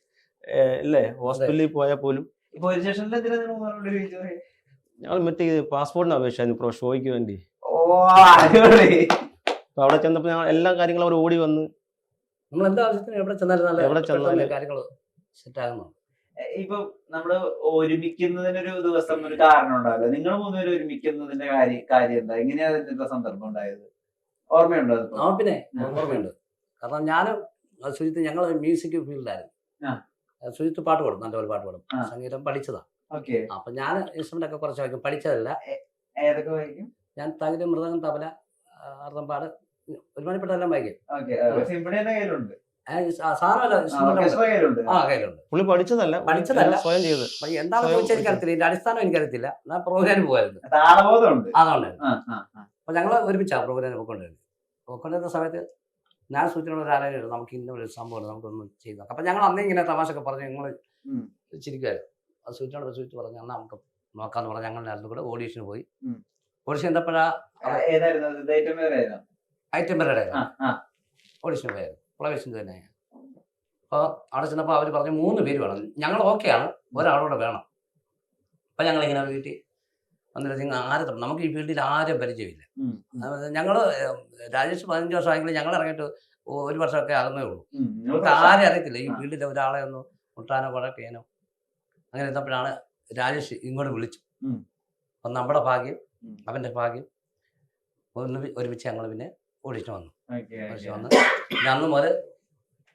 അല്ലേ, ഹോസ്പിറ്റലിൽ പോയാൽ പോലും ഞങ്ങൾ മറ്റേ പാസ്പോർട്ടിന് അപേക്ഷയായിരുന്നു ഷോയ്ക്ക് വേണ്ടി. അപ്പോൾ അവിടെ ചെന്നപ്പോൾ ഞങ്ങൾ എല്ലാ കാര്യങ്ങളും അവർ ഓടി വന്ന് നമ്മൾ എന്താ ആവശ്യത്തിന് എവിടെ ചെന്നാലും കാര്യങ്ങൾ സെറ്റ് ആകുന്നു. ഇപ്പൊ നമ്മള് ഒരുമിക്കുന്നതിനൊരു ദിവസം ഒരു കാരണം ഉണ്ടാവില്ല. നിങ്ങൾ 3 പേര് ഒരുമിക്കുന്നതിന്റെ കാര്യം എന്താ? എങ്ങനെയാ അതിന്റെ സന്ദർഭം ഉണ്ടായത്? ഓർമ്മയുണ്ടോ? പിന്നെ ഓർമ്മയുണ്ട്. കാരണം ഞാനും സുജിത്ത് ഞങ്ങൾ മ്യൂസിക് ഫീൽഡായിരുന്നു. സുജിത്ത് പാട്ട് പാടും, നല്ലപോലെ പാട്ട് പാടും, സംഗീതം പഠിച്ചതാ. അപ്പൊ ഞാൻ ഇൻസ്ട്രുമെന്റ് ഒക്കെ കുറച്ച് വായിക്കും, പഠിച്ചതല്ല. ഏതൊക്കെ വായിക്കും? ഞാൻ തകില്, മൃദംഗം, തബല, അർദ്ധംപാട്, ഒരുമാതിരിപ്പെട്ടതെല്ലാം വായിക്കും. പുള്ളി പഠിച്ചതല്ല, സ്വയം ചെയ്ത്. എന്താണെന്ന് ചോദിച്ചാൽ എനിക്കറിയത്തില്ല, ഇതിന്റെ അടിസ്ഥാനം എനിക്കറിയത്തില്ല. ഞാൻ പ്രോഗ്രാമിന് പോയായിരുന്നു, അതുകൊണ്ടായിരുന്നു. അപ്പൊ ഞങ്ങൾ ഒരുമിച്ചാണ് പ്രോഗ്രാമിന് പോയിക്കൊണ്ടിരുന്ന സമയത്ത് ഞാൻ സൂചനയുള്ള ഒരാളായിരുന്നു, നമുക്ക് ഇന്ന ഒരു സംഭവം നമുക്കൊന്ന് ചെയ്ത് നോക്കാം. അപ്പൊ ഞങ്ങൾ അന്നേ ഇങ്ങനെ തമാശയൊക്കെ പറഞ്ഞു ഞങ്ങൾ ചിരിക്കുമായിരുന്നു. അത് സൂചനയോട് സൂചിച്ച് പറഞ്ഞു എന്നാൽ നമുക്ക് നോക്കാന്ന് പറഞ്ഞാൽ ഞങ്ങൾ രണ്ടും കൂടെ ഓഡീഷന് പോയി. ഓഡീഷൻ എന്തപ്പോഴാ ഐറ്റം വരെ ഓഡീഷന് പോയായിരുന്നു, പ്രവേശിച്ചത് തന്നെ. അപ്പോൾ അവിടെ ചെന്നപ്പോൾ അവർ പറഞ്ഞു 3 പേര് വേണം. ഞങ്ങൾ ഓക്കെയാണ്, ഒരാളൂടെ വേണം. അപ്പം ഞങ്ങളിങ്ങനെ വീട്ടിൽ വന്നിട്ട് ആരെ നമുക്ക് ഈ ഫീൽഡിൽ ആരും പരിചയമില്ല. ഞങ്ങൾ രാജേഷ് 15 വർഷമായെങ്കിലും ഞങ്ങൾ ഇറങ്ങിയിട്ട് 1 വർഷമൊക്കെ ആകുന്നേ ഉള്ളൂ. നമുക്ക് ആരും അറിയത്തില്ല ഈ ഫീൽഡിൽ ഒരാളെ ഒന്ന് മുട്ടാനോ കോണ്ടാക്ട് ചെയ്യാനോ. അങ്ങനെ ഇരുന്നപ്പോഴാണ് രാജേഷ് ഇങ്ങോട്ട് വിളിച്ചു. അപ്പം നമ്മുടെ ഭാഗ്യം, അവൻ്റെ ഭാഗ്യം ഒരുമിച്ച് ഞങ്ങൾ പിന്നെ ഓഡിഷൻ വന്നു. അന്ന് മുതൽ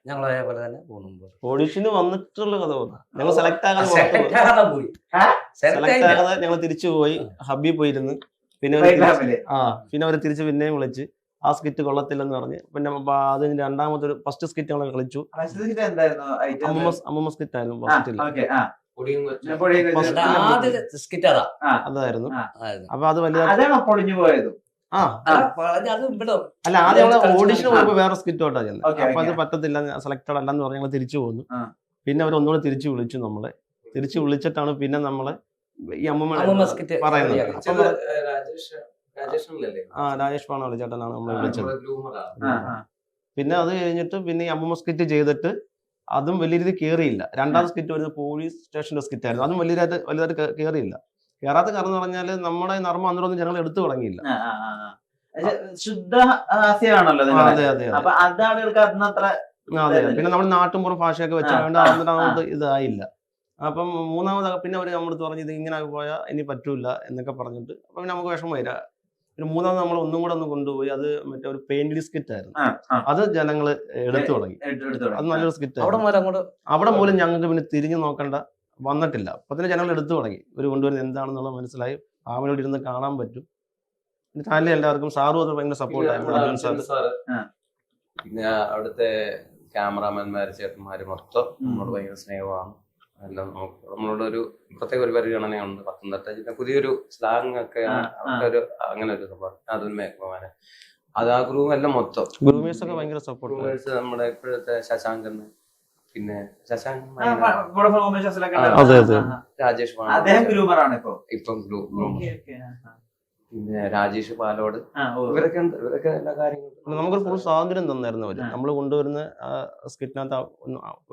ഞങ്ങൾ അതേപോലെ തന്നെ പോകുന്നു. ഓഡിഷന് വന്നിട്ടുള്ള കഥ ഞങ്ങൾ സെലക്ട് ആകാതെ പോയി. സെലക്ട് ആകാതെ ഞങ്ങൾ തിരിച്ചു പോയി, ഹബ്ബിൽ പോയിരുന്നു. പിന്നെ അവരെ തിരിച്ച് പിന്നെയും വിളിച്ച് ആ സ്കിറ്റ് കൊള്ളത്തില്ലെന്ന് പറഞ്ഞ് പിന്നെ അതിന് രണ്ടാമത്തെ ഒരു ഫസ്റ്റ് സ്കിറ്റ് ഞങ്ങൾ കളിച്ചു. അമ്മൂമ്മ സ്കിറ്റ് ആയിരുന്നു ഫസ്റ്റിൽ. അതായിരുന്നു. അപ്പൊ അത് വലിയ അല്ല, ആദ്യം ഓഡിഷൻ പോയപ്പോ വേറെ സ്കിറ്റോട്ടാ ചെന്നത്. അപ്പൊ അത് പറ്റത്തില്ല, സെലക്ടഡ് അല്ലെന്ന് പറഞ്ഞ് ഞങ്ങൾ തിരിച്ചു പോന്നു. പിന്നെ അവർ ഒന്നുകൂടെ തിരിച്ചു വിളിച്ചു. നമ്മളെ തിരിച്ചു വിളിച്ചിട്ടാണ് പിന്നെ നമ്മളെ ഈ അമ്മൂമ്മ പറയുന്നത്. രാജേഷ് പാണാളി ചേട്ടനാണ് നമ്മളെ വിളിച്ചത്. പിന്നെ അത് കഴിഞ്ഞിട്ട് പിന്നെ ഈ അമ്മൂമ്മ സ്കിറ്റ് ചെയ്തിട്ട് അതും വലിയ രീതിയിൽ കയറിയില്ല. രണ്ടാമത്തെ സ്കിറ്റ് വരുന്നത് പോലീസ് സ്റ്റേഷന്റെ സ്കിറ്റ് ആയിരുന്നു. അതും വലുതായിട്ട് കയറിയില്ല. കയറാത്ത കാരണം എന്ന് പറഞ്ഞാല് നമ്മുടെ നർമ്മ അന്നേരമൊന്നും ജനങ്ങൾ എടുത്തു തുടങ്ങിയില്ല. ശുദ്ധ ഹാസ്യമാണല്ലോ. അതെ, പിന്നെ നമ്മൾ നാട്ടുമ്പുറം ഭാഷയൊക്കെ വെച്ചാൽ രണ്ടാമത് ഇതായില്ല. അപ്പം മൂന്നാമത് പിന്നെ അവർ നമ്മളടുത്ത് പറഞ്ഞു ഇത് ഇങ്ങനെ പോയാൽ ഇനി പറ്റൂല എന്നൊക്കെ പറഞ്ഞിട്ട് അപ്പൊ പിന്നെ നമുക്ക് വിഷമമായി. പിന്നെ മൂന്നാമത് നമ്മൾ ഒന്നും കൂടെ ഒന്ന് കൊണ്ടുപോയി. അത് മറ്റേ ഒരു പെയിന്റ് സ്കിറ്റ് ആയിരുന്നു. അത് ജനങ്ങൾ എടുത്തു തുടങ്ങി. അത് നല്ലൊരു സ്കിറ്റ് ആയിരുന്നു. അവിടെ മൂലം ഞങ്ങൾക്ക് പിന്നെ തിരിഞ്ഞു നോക്കണ്ട, വന്നിട്ടില്ല. അപ്പൊ തന്നെ ജനങ്ങൾ എടുത്തു തുടങ്ങി. ഇവർ കൊണ്ടുവരുന്നത് എന്താണെന്നുള്ളത് മനസ്സിലായി. ഫാമിലിയോട് ഇരുന്ന് കാണാൻ പറ്റും. പിന്നെ ചാനലിൽ എല്ലാവർക്കും സാറും അത് ഭയങ്കര സപ്പോർട്ടായിരുന്നു. അർജുൻ സാർ, പിന്നെ അവിടുത്തെ ക്യാമറാമാൻമാര് ചേട്ടന്മാര് മൊത്തം നമ്മളോട് ഭയങ്കര സ്നേഹമാണ്. എല്ലാം നമ്മളോട് ഒരു പ്രത്യേക ഒരു പരിഗണനയുണ്ട്. പത്തനംതിട്ട പുതിയൊരു സ്ലാങ് ഒക്കെ ഒരു അങ്ങനെ ഒരു സംഭവം. അതും മേഘമാന അത് ആ ഗ്രൂപ്പ് എല്ലാം മൊത്തം ഗ്രൂമേഴ്സ് ഒക്കെ ഭയങ്കര സപ്പോർട്ട്. ഗ്രൂമേഴ്സ് നമ്മുടെ ഇപ്പോഴത്തെ ശശാങ്കൻ, പിന്നെ ശശാങ്കൻ, അതെ അതെ, രാജേഷ് ഇപ്പം പിന്നെ രാജേഷ് പാലോട്, ഇവരൊക്കെ ഉണ്ട്. ഇവരൊക്കെ എല്ലാ കാര്യങ്ങളും നമുക്കൊരു ഫുൾ സ്വാതന്ത്ര്യം തന്നായിരുന്നു അവര്. നമ്മൾ കൊണ്ടുവരുന്ന സ്കിറ്റിനകത്ത്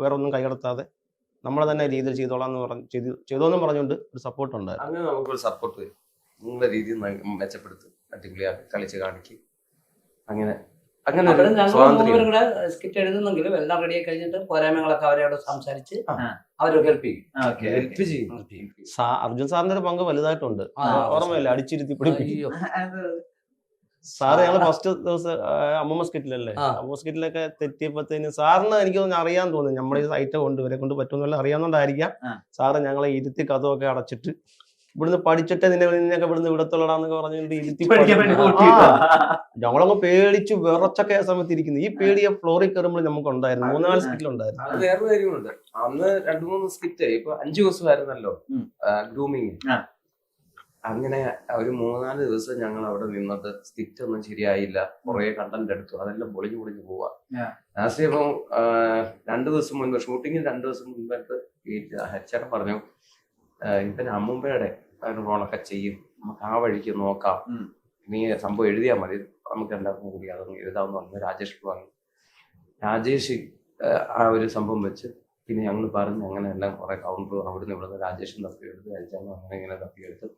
വേറെ ഒന്നും കൈകടത്താതെ നമ്മളെ തന്നെ രീതിയിൽ ചെയ്തോളാം എന്ന് പറഞ്ഞു ചെയ്തോന്നും പറഞ്ഞുകൊണ്ട് ഒരു സപ്പോർട്ട് ഉണ്ടായിരുന്നു. അങ്ങനെ നമുക്കൊരു സപ്പോർട്ട് വരും. നിങ്ങളുടെ രീതിയിൽ മെച്ചപ്പെടുത്തി അടിപൊളിയാക്കി കളിച്ച് കാണിക്കും. അങ്ങനെ അങ്ങനെ കൂടെ സ്കിറ്റ് എഴുതുന്നെങ്കിലും എല്ലാം റെഡിയായി കഴിഞ്ഞിട്ട് പോരായ്മകളൊക്കെ അവരോട് സംസാരിച്ച് അവർ ഹെൽപ്പ് ചെയ്യും. അർജുൻ സാറിന്റെ ഒരു പങ്ക് വലുതായിട്ടുണ്ട്. ഓർമ്മയില്ല, അടിച്ചിരുത്തി പിടിപ്പിക്കും. സാറ് ഞങ്ങള് ഫസ്റ്റ് ദിവസം അമ്മൂമ്മ സ്കിറ്റിലല്ലേ, അമ്മൂമ്മ സ്കിറ്റിലൊക്കെ തെറ്റിയപ്പോഴത്തേന് സാറിന് എനിക്ക് അറിയാൻ തോന്നുന്നു നമ്മുടെ ഈ സൈറ്റ് കൊണ്ട് ഇവരെ കൊണ്ട് പറ്റുമെന്നല്ല അറിയാവുന്നതായിരിക്കാം. സാറ് ഞങ്ങളെ ഇരുത്തി കഥമൊക്കെ അടച്ചിട്ട് ഇവിടുന്ന് പഠിച്ചിട്ട് നിന്നൊക്കെ ഇവിടുന്ന് വിടത്തുള്ളടാന്നൊക്കെ പറഞ്ഞിട്ട് ഇരുത്തി ഞങ്ങളങ്ങ് പേടിച്ച് വിറച്ചൊക്കെ ആ സമയത്ത് ഇരിക്കുന്നു. ഈ പേടിയെ ഫ്ലോറിൽ കയറുമ്പോൾ നമുക്ക് ഉണ്ടായിരുന്നു. 3-4 സ്കിറ്റിലുണ്ടായിരുന്നു. അത് വേറൊരു കാര്യമുണ്ട്. അന്ന് 2-3 സ്കിറ്റ് ഇപ്പൊ 5 ദിവസമായിരുന്നല്ലോ ഗ്രൂമിങ്. അങ്ങനെ ഒരു 3-4 ദിവസം ഞങ്ങൾ അവിടെ നിന്നിട്ട് സ്കിറ്റ് ഒന്നും ശരിയായില്ല. കുറെ കണ്ടന്റ് എടുത്തു, അതെല്ലാം പൊളിഞ്ഞു പോവാ. ലാസ്റ്റ് ഇപ്പം 2 ദിവസം മുൻപ് ഷൂട്ടിങ്ങിന് 2 ദിവസം മുൻപായിട്ട് ഈ ഹെച്ചേട്ടൻ പറഞ്ഞു, ഇപ്പൊ അമ്മൂമ്മയുടെ റോളൊക്കെ ചെയ്യും, നമുക്ക് ആ വഴിക്ക് നോക്കാം, നീ സംഭവം എഴുതിയാൽ മതി, നമുക്ക് എല്ലാവർക്കും കൂടി അതൊന്നും എഴുതാമെന്ന് പറഞ്ഞു. രാജേഷ് പറഞ്ഞു. രാജേഷ് ആ ഒരു സംഭവം വെച്ച് പിന്നെ ഞങ്ങൾ പറഞ്ഞു അങ്ങനെ എല്ലാം കുറെ കൗണ്ടർ അവിടുന്ന് ഇവിടുന്ന് രാജേഷും തപ്പിയെടുത്ത് അയച്ചാൽ അങ്ങനെ ഇങ്ങനെ തപ്പിയെടുത്ത്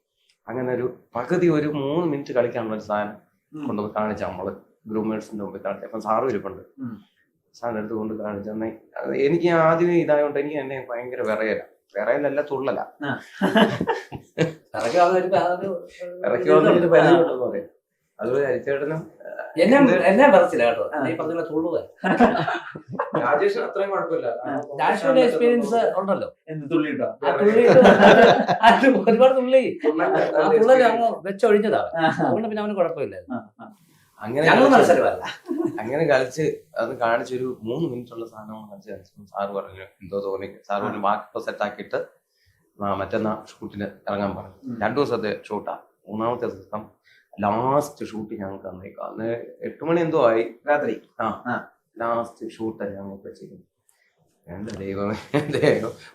അങ്ങനെ ഒരു പകുതി ഒരു 3 മിനിറ്റ് കളിക്കാനുള്ള ഒരു സാധനം കൊണ്ടുപോയി കാണിച്ച നമ്മള് ഗ്രൂമേഴ്സിന്റെ മുമ്പിൽ കാണിച്ച. അപ്പം സാറ് ഇരിപ്പുണ്ട്. സാറിന് എടുത്ത് കൊണ്ട് കാണിച്ചെന്നെ എനിക്ക് ആദ്യമേ ഇതായോണ്ട് എനിക്ക് എന്നെ ഭയങ്കര വിറയലല്ല തുള്ളല. അതുപോലെ അരിച്ചേട്ടനും എന്നെ പറച്ചില്ല കേട്ടോ, ഈ പറഞ്ഞ തുള്ളുക. രാജേഷ് അത്രയും കുഴപ്പമില്ല. രാജേഷിന്റെ എക്സ്പീരിയൻസ് ഉണ്ടല്ലോ, ഒരുപാട് തുള്ളി തുള്ളല് അങ്ങ് വെച്ചൊഴിഞ്ഞതാണ്. അതുകൊണ്ട് പിന്നെ അവന് കുഴപ്പമില്ലായിരുന്നു. അങ്ങനെ കളിച്ച് അത് കാണിച്ചൊരു 3 മിനിറ്റുള്ള സാധനം കളിച്ചപ്പോൾ സാറ് പറഞ്ഞു എന്തോ തോന്നി. സാറ് പറഞ്ഞു ബാക്കി സെറ്റ് ആക്കിയിട്ട് മറ്റന്നാ ഷൂട്ടിന് ഇറങ്ങാൻ പറഞ്ഞു. 2 ദിവസത്തെ ഷൂട്ടാ. 3-ാമത്തെ ദിവസം ലാസ്റ്റ് ഷൂട്ട് ഞങ്ങൾക്ക് തന്നേക്കാം. അന്ന് 8 മണി എന്തോ ആയി രാത്രി. ലാസ്റ്റ് ഷൂട്ട് ഞങ്ങൾക്ക് വെച്ചിരിക്കുന്നു. എന്റെ ദൈവമേ,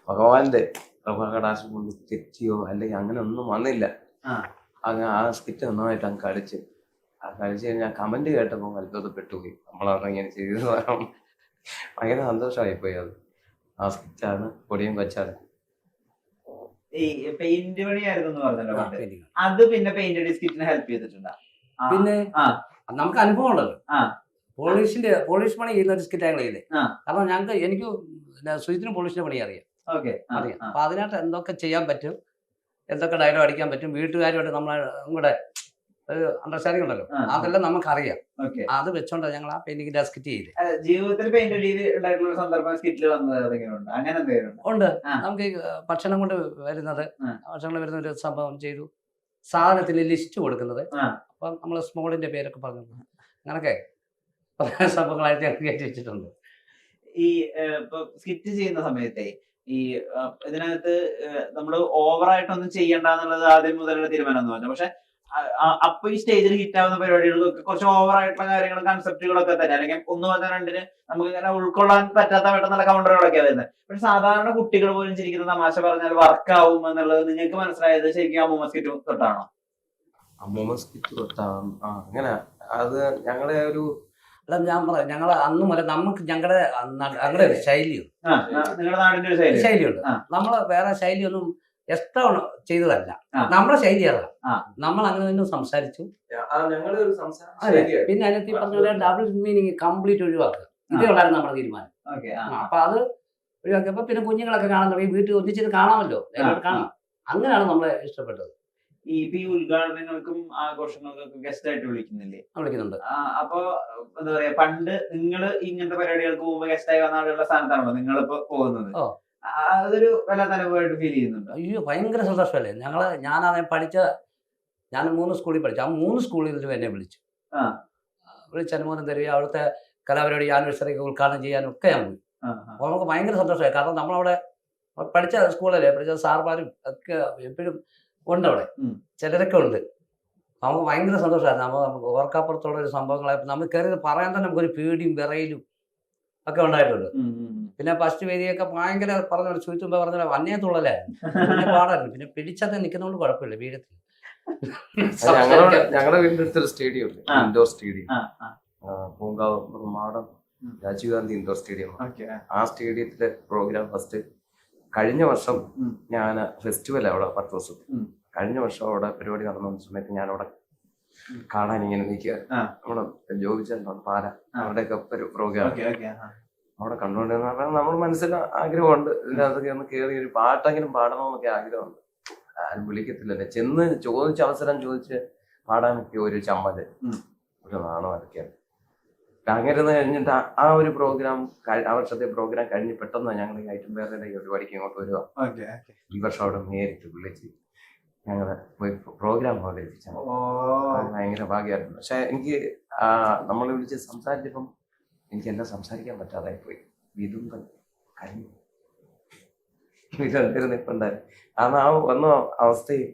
ഭഗവാന്റെ പ്രഭാകടാശം കൊണ്ട് തെറ്റിയോ അല്ലെങ്കിൽ അങ്ങനെ ഒന്നും വന്നില്ല. അങ്ങനെ ആ സ്കിറ്റ് നന്നായിട്ട് അങ്ങ് കളിച്ച് കഴിഞ്ഞാൽ കമന്റ് കേട്ടപ്പോൾ അത്ഭുതപ്പെട്ടുപോയി. നമ്മളങ്ങനെ ചെയ്തു ഭയങ്കര സന്തോഷമായിപ്പോയി. അത് ആ സ്കിറ്റാണ് പൊടിയും വെച്ചാൽ ഈ പെയിന്റ് പണിയായിരുന്നു പറഞ്ഞല്ലോ, അത് പിന്നെ പെയിന്റ് സ്കിറ്റിനെ ഹെൽപ്പ് ചെയ്തിട്ടുണ്ടോ? പിന്നെ നമുക്ക് അനുഭവം ഉണ്ടല്ലോ. പോളിഷ് പണി ചെയ്യുന്ന ഒരു സ്കിറ്റ് ഞങ്ങൾ ചെയ്തേ. കാരണം എനിക്ക് സുജിത്തിന് പോളിഷിന്റെ പണി അറിയാം. അപ്പൊ അതിനകത്ത് എന്തൊക്കെ ചെയ്യാൻ പറ്റും, എന്തൊക്കെ ഡയലോഗ് അടിക്കാൻ പറ്റും, വീട്ടുകാരുമായിട്ട് നമ്മളെ ഒരു അണ്ടർസ്റ്റാൻഡിംഗ് ഉണ്ടല്ലോ, അതെല്ലാം നമുക്കറിയാം. അത് വെച്ചോണ്ട് ഞങ്ങൾ ആ പെയിന്റിങ്ങിന്റെ സ്കിറ്റ് ചെയ്ത്. ജീവിതത്തിൽ പെയിന്റ് ഉണ്ടായിട്ടുള്ള സന്ദർഭം സ്കിറ്റിൽ വന്നത് അങ്ങനെ ഉണ്ട്. നമുക്ക് ഭക്ഷണം കൊണ്ട് വരുന്നത്, ഭക്ഷണം വരുന്ന ഒരു സംഭവം ചെയ്തു. സാധനത്തിന് ലിസ്റ്റ് കൊടുക്കുന്നത്, അപ്പൊ നമ്മള് സ്മോളിന്റെ പേരൊക്കെ പറഞ്ഞു, അങ്ങനൊക്കെ സംഭവങ്ങളായിട്ട് ഞങ്ങൾ കയറ്റി വെച്ചിട്ടുണ്ട്. ഈ ഇപ്പൊ സ്കിറ്റ് ചെയ്യുന്ന സമയത്തെ ഈ ഇതിനകത്ത് നമ്മള് ഓവറായിട്ടൊന്നും ചെയ്യണ്ടെന്നുള്ളത് ആദ്യം മുതലുള്ള തീരുമാനം എന്ന് പറഞ്ഞു. പക്ഷെ അപ്പൊ ഈ സ്റ്റേജിൽ ഹിറ്റ് ആവുന്ന പരിപാടികൾക്ക് കുറച്ച് ഓവർ ആയിട്ടുള്ള കാര്യങ്ങളും കൺസെപ്റ്റുകളൊക്കെ തന്നെ, അല്ലെങ്കിൽ 1-2 നമുക്ക് ഇങ്ങനെ ഉൾക്കൊള്ളാൻ പറ്റാത്ത പെട്ടെന്നുള്ള കൗണ്ടറുകളൊക്കെ വരുന്നത്. പക്ഷെ സാധാരണ കുട്ടികൾ പോലും ചിരിക്കുന്ന തമാശ പറഞ്ഞാൽ വർക്ക് ആവും എന്നുള്ളത് നിങ്ങൾക്ക് മനസ്സിലായത് ശരിക്കും അമ്മൂമ്മ സ്കിറ്റ് തൊട്ടാണോ? അമ്മൂമ്മ സ്കിറ്റ് തൊട്ടാണ്. അങ്ങനെ അത് ഞങ്ങളെ ഒരു അല്ല, ഞാൻ പറയാം, ഞങ്ങൾ അന്ന് മുതൽ നമുക്ക് ഞങ്ങളുടെ ശൈലിയുണ്ട്. നിങ്ങളുടെ നാടിന്റെ ഒരു ശൈലിയുണ്ട്. നമ്മള് വേറെ ശൈലിയൊന്നും എക്സ്ട്രാ ചെയ്തതല്ല, നമ്മുടെ ശൈലി അതാണ്. നമ്മൾ അങ്ങനെ തന്നെ സംസാരിച്ചു. പിന്നെ അതിനകത്ത് പറഞ്ഞ ഡബിൾ മീനിങ് കംപ്ലീറ്റ് ഒഴിവാക്കുക, ഇതേ ഉള്ളായിരുന്നു നമ്മുടെ തീരുമാനം. അപ്പൊ അത് ഒഴിവാക്കിയപ്പോ പിന്നെ കുഞ്ഞുങ്ങളൊക്കെ കാണാൻ തുടങ്ങി. വീട്ടിൽ ഒന്നിച്ചിട്ട് കാണാമല്ലോ, കാണാം. അങ്ങനെയാണ് നമ്മളെ ഇഷ്ടപ്പെട്ടത്. ഈ ഉദ്ഘാടനങ്ങൾക്കും ആഘോഷങ്ങൾക്കൊക്കെ ഗസ്റ്റ് ആയിട്ട് വിളിക്കുന്നുണ്ട്. അപ്പൊ എന്താ പറയാ, പണ്ട് നിങ്ങൾ ഇങ്ങനത്തെ പരിപാടികൾക്ക് പോകുമ്പോ ഗസ്റ്റ് ആയി വന്ന ആളുകളുടെ സ്ഥാനത്താണല്ലോ നിങ്ങളിപ്പോ പോകുന്നത്. അതൊരു വല്ലാത്ത അനുഭവമായിട്ട് ഫീൽ ചെയ്യുന്നുണ്ട്. അയ്യോ ഭയങ്കര സന്തോഷമല്ലേ. ഞാനാണ് ഞാൻ 3 സ്കൂളിൽ പഠിച്ചു. ആ 3 സ്കൂളിലും എന്നെ വിളിച്ചു. ആ. വിളിച്ച് അനുമോദനം തരിക, അവിടുത്തെ കലാപരിപാടി ആനിവേഴ്സറി ഉദ്ഘാടനം ചെയ്യാനും ഒക്കെ ഞാൻ പോയി. അപ്പോൾ നമുക്ക് ഭയങ്കര സന്തോഷമായി. കാരണം നമ്മളവിടെ പഠിച്ച സ്കൂളല്ലേ, പഠിച്ച സാർമാരും ഒക്കെ എപ്പോഴും ഉണ്ട് അവിടെ, ചിലരൊക്കെ ഉണ്ട്. നമുക്ക് ഭയങ്കര സന്തോഷമായിരുന്നു. നമുക്ക് ഓർക്കാപ്പുറത്തുള്ള ഒരു സംഭവങ്ങളായപ്പോൾ നമ്മൾ കയറി പറയാൻ തന്നെ നമുക്കൊരു പേടിയും വിറയിലും ഒക്കെ ഉണ്ടായിട്ടുണ്ട്. പിന്നെ ഫസ്റ്റ് വേദിയൊക്കെ ഭയങ്കര പറഞ്ഞു ചോദിച്ചുമ്പോ പറഞ്ഞ വന്യത്തുള്ളലായിരുന്നു, പാടായിരുന്നു. പിന്നെ പിടിച്ചത് നിൽക്കുന്നതുകൊണ്ട് കുഴപ്പമില്ല, വീഴത്തിൽ. ഞങ്ങളുടെ വീടിന്റെ അടുത്തൊരു സ്റ്റേഡിയം ഉണ്ട്, indoor stadium, Poongavu Madam Rajiv Gandhi indoor stadium. ആ സ്റ്റേഡിയത്തിലെ പ്രോഗ്രാം ഫസ്റ്റ് കഴിഞ്ഞ വർഷം ഞാൻ ഫെസ്റ്റിവൽ അവിടെ 10 ദിവസം. കഴിഞ്ഞ വർഷം അവിടെ പരിപാടി നടന്ന സമയത്ത് ഞാൻ അവിടെ കാണാൻ ഇങ്ങനെ നിൽക്കുക. നമ്മുടെ ജോബിച്ചുണ്ട് പാല, അവിടെയൊക്കെ പ്രോഗ്രാം അവിടെ കണ്ടുകൊണ്ടിരുന്ന പറഞ്ഞാൽ നമ്മുടെ മനസ്സിൽ ആഗ്രഹമുണ്ട് ഇതിനകത്തൊക്കെ ഒന്ന് കയറി ഒരു പാട്ടെങ്കിലും പാടണമെന്നൊക്കെ ആഗ്രഹമുണ്ട്. ആരും വിളിക്കത്തില്ലല്ലേ, ചെന്ന് അവസരം ചോദിച്ച് പാടാനൊക്കെ ഒരു ചമ്മല്, ഒരു നാണം അതൊക്കെയാണ്. അങ്ങനെ കഴിഞ്ഞിട്ട് ആ ഒരു പ്രോഗ്രാം, ആ വർഷത്തെ പ്രോഗ്രാം കഴിഞ്ഞ് പെട്ടെന്ന് ഞങ്ങൾ ഐറ്റം വേറെ പരിപാടിക്ക് ഇങ്ങോട്ട് വരിക. ഈ വർഷം അവിടെ നേരിട്ട് വിളിച്ച് ഞങ്ങൾ പോയി പ്രോഗ്രാം അവതരിപ്പിച്ചു. ഭയങ്കര ഭാഗ്യമായിരുന്നു. പക്ഷെ എനിക്ക് നമ്മൾ വിളിച്ച് സംസാരിച്ചപ്പം എനിക്കെല്ലാം സംസാരിക്കാൻ പറ്റാതായി പോയി. വിതുമ്പൻ കഴിഞ്ഞു നിൽപ്പുണ്ടായിരുന്നു. കാരണം ആ വന്ന അവസ്ഥയും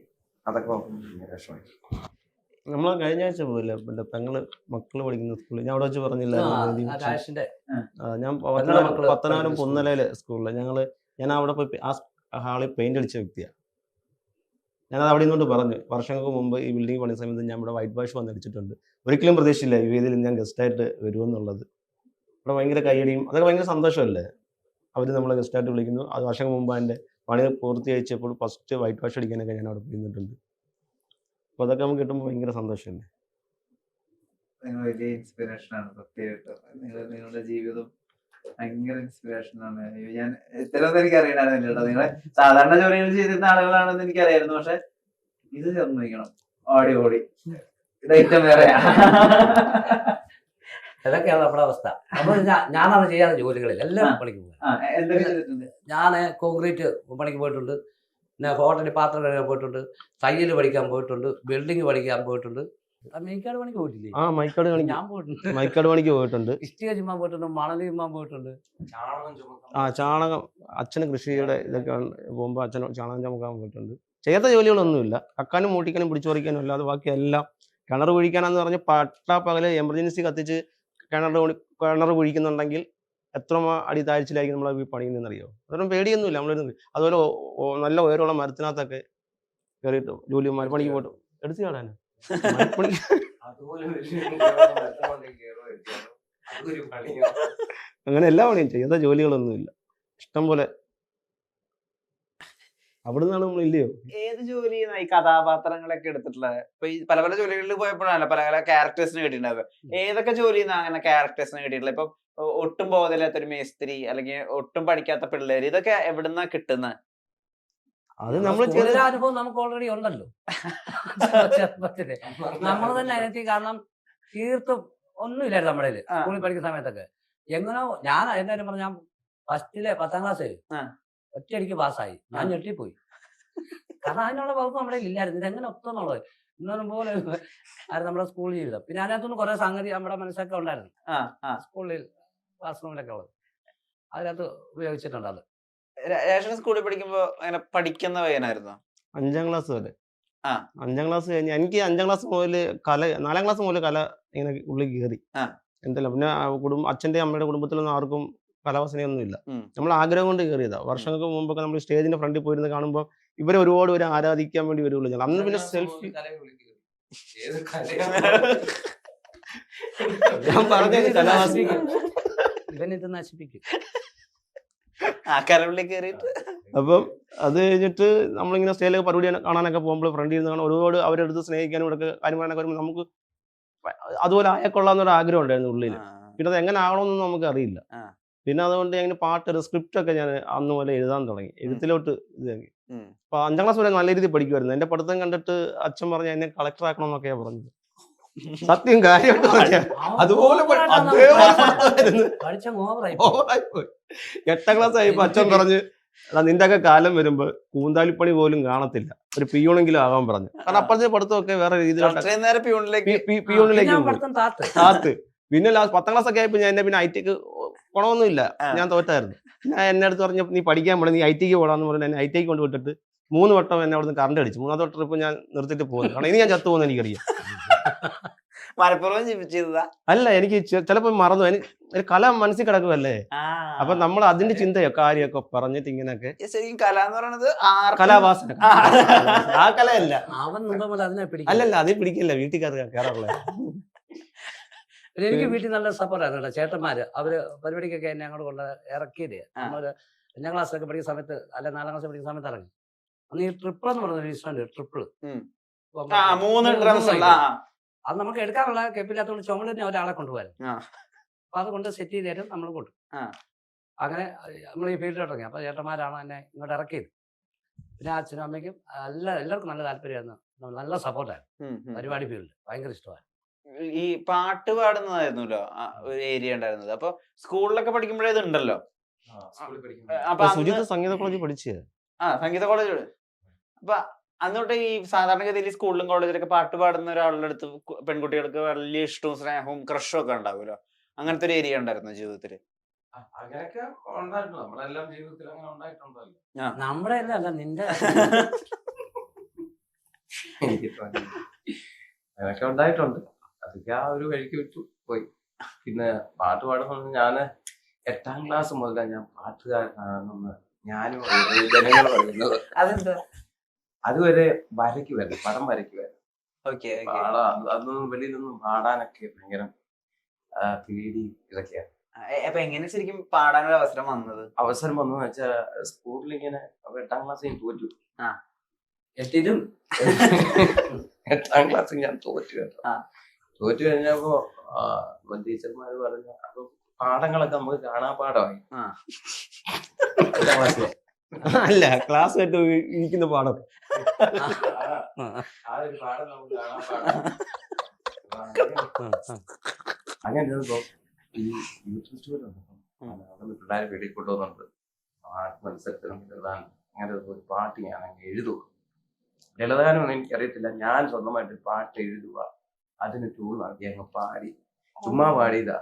അതൊക്കെ നോക്കുമ്പോൾ വിഷമായി. നമ്മൾ കഴിഞ്ഞ ആഴ്ച പോയില്ല, പിന്നെ പെങ്ങള് മക്കള് പഠിക്കുന്ന സ്കൂളിൽ, ഞാൻ അവിടെ വെച്ച് പറഞ്ഞില്ല, ഞാൻ പത്തനാപുരം പുന്നലയിലെ സ്കൂളില് ഞാൻ അവിടെ പോയി ആ ഹാളിൽ പെയിന്റ് അടിച്ച വ്യക്തിയാണ്. ഞാനത് അവിടെ നിന്നുകൊണ്ട് പറഞ്ഞു, വർഷങ്ങൾക്ക് മുമ്പ് ഈ ബിൽഡിംഗ് പണിയ സമയത്ത് ഞാൻ ഇവിടെ വൈറ്റ് വാഷ് വന്നടിച്ചിട്ടുണ്ട്. ഒരിക്കലും പ്രതീക്ഷയില്ല ഈ വേദിയിൽ ഞാൻ ഗസ്റ്റായിട്ട് വരുമെന്നുള്ളത്. ഇവിടെ ഭയങ്കര കയ്യടിയും അതൊക്കെ ഭയങ്കര സന്തോഷമല്ലേ. അവർ നമ്മളെ ഗസ്റ്റായിട്ട് വിളിക്കുന്നു. അത് വർഷങ്ങൾക്ക് മുമ്പ് എൻ്റെ പണി പൂർത്തീകരിച്ചപ്പോൾ ഫസ്റ്റ് വൈറ്റ് വാഷ് അടിക്കാനൊക്കെ ഞാൻ അവിടെ പോയിരുന്നിട്ടുണ്ട്. അപ്പോൾ അതൊക്കെ നമുക്ക് കിട്ടുമ്പോൾ ഭയങ്കര സന്തോഷമല്ലേ. നിങ്ങൾ വലിയ ഇൻസ്പിറേഷനാണ് സത്യമായിട്ടും. നിങ്ങളുടെ ജീവിതം ഭയങ്കര ഇൻസ്പിറേഷനാണ്. ഞാൻ ഇത്തരം എനിക്ക് അറിയണമായിരുന്നില്ല കേട്ടോ. നിങ്ങളെ സാധാരണ ജോലികൾ ചെയ്തിരുന്ന ആളുകളാണെന്ന് എനിക്കറിയായിരുന്നു. പക്ഷെ ഇത് സമ്മതിക്കണം, ഓടി ഇത് ഏറ്റവും വേറെ. ഇതൊക്കെയാണ് നമ്മുടെ അവസ്ഥ. നമ്മൾ ഞാനാണ് ചെയ്യാത്ത ജോലികളിൽ എല്ലാം പണിക്ക് പോകുന്നത്. ഞാൻ കോൺക്രീറ്റ് പണിക്ക് പോയിട്ടുണ്ട്, പിന്നെ ഹോട്ടലിൽ പാത്രം കഴുകാൻ പോയിട്ടുണ്ട്, തയ്യൽ പഠിക്കാൻ പോയിട്ടുണ്ട്, ബിൽഡിംഗ് പഠിക്കാൻ പോയിട്ടുണ്ട്. മൈക്കാട് പണിക്ക് പോയിട്ടില്ലേ? ഞാൻ പോയിട്ടുണ്ട്. മൈക്കാട് പണിക്ക് പോയിട്ടുണ്ട്, ഇഷ്ടിക ചുമ്മാൻ പോയിട്ടുണ്ട്, മണൽ ചുമ്മാൻ പോയിട്ടുണ്ട്. ചാണകം അച്ഛന് കൃഷിയുടെ ഇതൊക്കെ പോകുമ്പോൾ അച്ഛൻ ചാണകം ചുമക്കാൻ പോയിട്ടുണ്ട്. ചെയ്യാത്ത ജോലികളൊന്നുമില്ല. കക്കാനും മൂട്ടിക്കാനും പിടിച്ചു പറിക്കാനും അല്ലാതെ ബാക്കി എല്ലാം. കിണർ കുഴിക്കാനെന്ന് പറഞ്ഞ് പകല് എമർജൻസി കത്തിച്ച് കിണർ കുഴിക്കുന്നുണ്ടെങ്കിൽ എത്ര അടി താഴ്ചയിലായിരിക്കും നമ്മളെ പണിയുന്നതെന്നറിയോ? അതൊന്നും പേടിയൊന്നുമില്ല. അതുപോലെ നല്ല ഉയരമുള്ള മരത്തിനകത്തൊക്കെ കയറിയിട്ട് ജോലി മരപ്പണിക്ക് പോയിട്ട് എടുത്തു കാണാനോ അങ്ങനെ എല്ലാ പണിയും ചെയ്യാത്ത ജോലികളൊന്നുമില്ല, ഇഷ്ടം പോലെ. അവിടെ നിന്നാണ് നമ്മൾ ഇല്ലയോ. ഏത് ജോലി ഈ കഥാപാത്രങ്ങളൊക്കെ എടുത്തിട്ടുള്ളത്? ഇപ്പൊ ഈ പല പല ജോലികളിൽ പോയപ്പോഴാണല്ലോ പല പല ക്യാരക്ടേഴ്സിന് കിട്ടിയിട്ടുണ്ടാവുക. ഏതൊക്കെ ജോലിയിൽ നിന്നാണ് അങ്ങനെ ക്യാരക്ടേഴ്സിന് കിട്ടിയിട്ടുള്ളത്? ഇപ്പൊ ഒട്ടും ബോധമില്ലാത്തൊരു മേസ്ത്രി, അല്ലെങ്കിൽ ഒട്ടും പഠിക്കാത്ത പിള്ളേര്, ഇതൊക്കെ എവിടുന്നാ കിട്ടുന്നത്? അത് നമ്മൾ അനുഭവം നമുക്ക് ഓൾറെഡി ഉണ്ടല്ലോ ചെറുപ്പത്തില്. നമ്മൾ തന്നെ അതിനെത്തി. കാരണം തീർത്തും ഒന്നുമില്ലായിരുന്നു നമ്മുടെ സ്കൂളിൽ പഠിക്കുന്ന സമയത്തൊക്കെ. എങ്ങനോ ഞാൻ എന്തായാലും പറഞ്ഞ ഫസ്റ്റിലെ 10ാം ക്ലാസ് ഒറ്റയടിക്ക് പാസ്സായി. ഞാൻ ഞെട്ടിപ്പോയി. കാരണം അതിനുള്ള വകുപ്പ് നമ്മുടെ ഇല്ലായിരുന്നു. ഇതെങ്ങനെ ഒത്തുന്നുള്ളത് ഇന്നൊന്നും പോലെ ആയിരുന്നു നമ്മുടെ സ്കൂൾ ജീവിതം. പിന്നെ അതിനകത്തുനിന്ന് കുറെ സംഗതി നമ്മുടെ മനസ്സൊക്കെ ഉണ്ടായിരുന്നു. സ്കൂളിൽ ക്ലാസ് റൂമിലൊക്കെ ഉള്ളത് അതിനകത്ത് ഉപയോഗിച്ചിട്ടുണ്ട്. അത് റേഷൻ സ്കൂളിൽ പഠിക്കുമ്പോ അങ്ങനെ പഠിക്കുന്ന പയ്യനായിരുന്നു. 5ാം ക്ലാസ് വരെ. 5ാം ക്ലാസ് കഴിഞ്ഞ് എനിക്ക് 5ാം ക്ലാസ് മുതൽ 4ാം ക്ലാസ് മുതൽ കല ഇങ്ങനെ ഉള്ളിൽ കയറി. എന്തല്ല പിന്നെ അച്ഛൻ്റെ അമ്മയുടെ കുടുംബത്തിലൊന്നും ആർക്കും കലാവാസനയൊന്നുമില്ല. നമ്മൾ ആഗ്രഹം കൊണ്ട് കയറിയതാ. വർഷങ്ങൾക്ക് മുമ്പൊക്കെ നമ്മൾ സ്റ്റേജിന്റെ ഫ്രണ്ടിൽ പോയിരുന്ന് കാണുമ്പോൾ ഇവരെ ഒരുപാട് പേര് ആരാധിക്കാൻ വേണ്ടി വരുള്ളൂ. ഞാൻ അന്ന് പിന്നെ സെൽഫി ഞാൻ പറഞ്ഞത് കലാവാസിക്കും ഇവനിത് നശിപ്പിക്കും. അപ്പം അത് കഴിഞ്ഞിട്ട് നമ്മളിങ്ങനെ സ്റ്റേജിലൊക്കെ പരിപാടി കാണാനൊക്കെ പോകുമ്പോൾ ഫ്രണ്ടിൽ നിന്ന് കാണാൻ ഒരുപാട് അവരെടുത്ത് സ്നേഹിക്കാനും ഇവിടെയൊക്കെ കാര്യമാനൊക്കെ വരുമ്പോൾ നമുക്ക് അതുപോലെ ആയക്കൊള്ളാന്നൊരു ആഗ്രഹം ഉണ്ടായിരുന്നു ഉള്ളിൽ. പിന്നെ അത് എങ്ങനെ ആകണമെന്നൊന്നും നമുക്ക് അറിയില്ല. പിന്നെ അതുകൊണ്ട് ഞാൻ പാട്ട് സ്ക്രിപ്റ്റ് ഒക്കെ ഞാൻ അന്ന് പോലെ എഴുതാൻ തുടങ്ങി. എഴുത്തിലോട്ട് ഇതാക്കി. അപ്പൊ 5ാം ക്ലാസ് വരെ നല്ല രീതിയിൽ പഠിക്കുമായിരുന്നു. എന്റെ പഠിത്തം കണ്ടിട്ട് അച്ഛൻ പറഞ്ഞ എന്നെ കളക്ടർ ആക്കണം എന്നൊക്കെയാ പറഞ്ഞത്. സത്യം കാര്യമായിട്ട് പറഞ്ഞ അതുപോലെ 8ാം ക്ലാസ് ആയപ്പോ അച്ഛൻ പറഞ്ഞു എടാ നിന്റെ ഒക്കെ കാലം വരുമ്പോ കൂന്താലിപ്പണി പോലും കാണത്തില്ല, ഒരു പിയൂണെങ്കിലും ആകാൻ പറഞ്ഞു. കാരണം അപ്പഴത്തെ പഠിത്തമൊക്കെ വേറെ രീതിയിലോട്ട് അത്രയും നേരം പ്യൂണിലേക്ക് പിയൂണിലേക്ക് ഞാൻ പോയി. പഠിത്തം താത്ത്. താത്ത് പിന്നെ 10ാം ക്ലാസ് ഒക്കെ ആയപ്പോ ഞാൻ എന്നെ പിന്നെ ഐടിക്ക് ഗുണമൊന്നുമില്ല, ഞാൻ തോറ്റായിരുന്നു. ഞാൻ എന്നെ അടുത്ത് പറഞ്ഞ നീ പഠിക്കാൻ പോണേ, നീ ഐടിക്ക് പോടാന്ന് പറഞ്ഞ് എന്നെ ഐടിക്ക് കൊണ്ട് വിട്ടിട്ട് 3 വട്ടം എന്നെ അവിടുന്ന് കറണ്ട് അടിച്ചു. 3ാമത്തെ ട്രിപ്പ് ഞാൻ നിർത്തിയിട്ട് പോകുന്നു, കാരണം ഇനി ഞാൻ ചത്തു പോകുന്ന എനിക്കറിയാം. മലപ്പുറം ചെയ്തതാ അല്ല, എനിക്ക് ചിലപ്പോ മറന്നു, എനിക്ക് കല മനസ്സിൽ കിടക്കുമല്ലേ. അപ്പൊ നമ്മൾ അതിന്റെ ചിന്തയോ കാര്യമൊക്കെ പറഞ്ഞിട്ട് ഇങ്ങനെയൊക്കെ ശരിക്കും കല എന്ന് പറയുന്നത് കലാവാസന ആ കലയല്ല. അവൻ മുമ്പ് മുതൽ അതിനെ പിടിക്കും. അല്ലല്ല, അതിൽ പിടിക്കില്ല, വീട്ടിൽ കയറാറുള്ള. എനിക്ക് വീട്ടിൽ നല്ല സപ്പോർട്ടായിരുന്നു കേട്ടോ. ചേട്ടന്മാര് അവര് പരിപാടിക്കൊക്കെ എന്നെ അങ്ങോട്ട് കൊണ്ട് ഇറക്കിയത്. നമ്മളൊരു 5ാം ക്ലാസ്സിലൊക്കെ പഠിക്കുന്ന സമയത്ത്, അല്ല 4ാം ക്ലാസ്സിൽ പഠിക്കുന്ന സമയത്ത് ഇറങ്ങി. അന്ന് ഈ ട്രിപ്പിൾ എന്ന് പറഞ്ഞ ഇൻസ്ട്രുമെന്റ്, ട്രിപ്പിൾ 3 ഡ്രംസ് ഉള്ള അത് നമുക്ക് എടുക്കാനുള്ള കെപ്പില്ലാത്തതുകൊണ്ട് ചുമലിന് ഒരാളെ കൊണ്ടുപോകാൻ. അപ്പൊ അത് കൊണ്ട് സെറ്റ് ചെയ്ത് തരും, നമ്മൾ കൊണ്ടു. അങ്ങനെ നമ്മൾ ഈ ഫീൽഡിലോട്ട് ഇറങ്ങി. അപ്പൊ ചേട്ടന്മാരാണ് എന്നെ ഇങ്ങോട്ട് ഇറക്കിയത്. പിന്നെ അച്ഛനും അമ്മയ്ക്കും എല്ലാവർക്കും നല്ല താല്പര്യമായിരുന്നു, നല്ല സപ്പോർട്ടായിരുന്നു. പരിപാടി ഫീൽഡ് ഭയങ്കര ഇഷ്ടമാണ്. ഈ പാട്ട് പാടുന്നതായിരുന്നല്ലോ ഒരു ഏരിയ ഉണ്ടായിരുന്നത്. അപ്പൊ സ്കൂളിലൊക്കെ പഠിക്കുമ്പോഴേ ഇത് ഉണ്ടല്ലോ. അപ്പൊ സുജിത്ത് സംഗീത കോളേജിൽ പഠിച്ചത്. സംഗീത കോളേജ്. അപ്പൊ അന്നോട്ട് ഈ സാധാരണഗതിയിൽ സ്കൂളിലും കോളേജിലൊക്കെ പാട്ട് പാടുന്ന ഒരാളുടെ അടുത്ത് പെൺകുട്ടികൾക്ക് വലിയ ഇഷ്ടവും സ്നേഹവും ക്രഷും ഒക്കെ ഉണ്ടാവുമല്ലോ. അങ്ങനത്തെ ഒരു ഏരിയ ഉണ്ടായിരുന്നു ജീവിതത്തില്? അങ്ങനെയൊക്കെ ഉണ്ടായിട്ടുണ്ട്, നമ്മളെല്ലാം ജീവിതത്തിൽ അങ്ങനെ ഉണ്ടായിട്ടുണ്ടല്ലോ. നമ്മുടെ അല്ല നിന്റെ. അങ്ങനെയൊക്കെ ഉണ്ടായിട്ടുണ്ട്. അതൊക്കെ ആ ഒരു വഴിക്ക് വിട്ടു പോയി. പിന്നെ പാട്ട് പാടുന്നത് ഞാൻ 8ാം ക്ലാസ് മുതലാണ് ഞാൻ പാട്ടുകാരനാണെന്ന് ഞാനും ജനങ്ങൾ പറയുന്നത്. അതെന്താ? അതുവരെ വരയ്ക്ക് വരണം, പടം വരയ്ക്ക് വരണം. പാടാ അതൊന്നും വെളിയിൽ നിന്നും പാടാനൊക്കെ ഭയങ്കര പേടി ഇതൊക്കെയാണ്. അപ്പൊ എങ്ങനെ ശരിക്കും പാടാനൊരു അവസരം വന്നത്? അവസരം വന്നെന്ന് വെച്ചാൽ സ്കൂളിൽ ഇങ്ങനെ 8ാം ക്ലാസ്സിൽ തോറ്റു. 8ലും 8ാം ക്ലാസ്സിൽ ഞാൻ തോറ്റു കേട്ടോ. തോറ്റു കഴിഞ്ഞപ്പോ ടീച്ചർമാര് പറഞ്ഞു അപ്പൊ പാഠങ്ങളൊക്കെ നമുക്ക് കാണാപ്പാടമായി. അല്ല, ക്ലാസ് ആയിട്ട് ഇരിക്കുന്ന പാഠം ആ ഒരു പാഠം നമുക്ക് കാണാപ്പാടം. അങ്ങനെ ഇരുന്നപ്പോ ഈ യൂത്ത് ഫെസ്റ്റിവൽ അവിടെ പിള്ളേരെ വെളിയിൽ കൊണ്ടുവന്നുണ്ട്. പാട്ട് മത്സരത്തിനും എഴുതാൻ അങ്ങനെ ഒരു പാട്ട് ഞാൻ അങ്ങ് എഴുതുക. ലളിതഗാനമൊന്നും എനിക്കറിയത്തില്ല, ഞാൻ സ്വന്തമായിട്ട് പാട്ട് എഴുതുക, അതിന് ട്യൂൺ ആക്കി അങ്ങ് പാടി, ചുമ്മാ പാടിയതാ.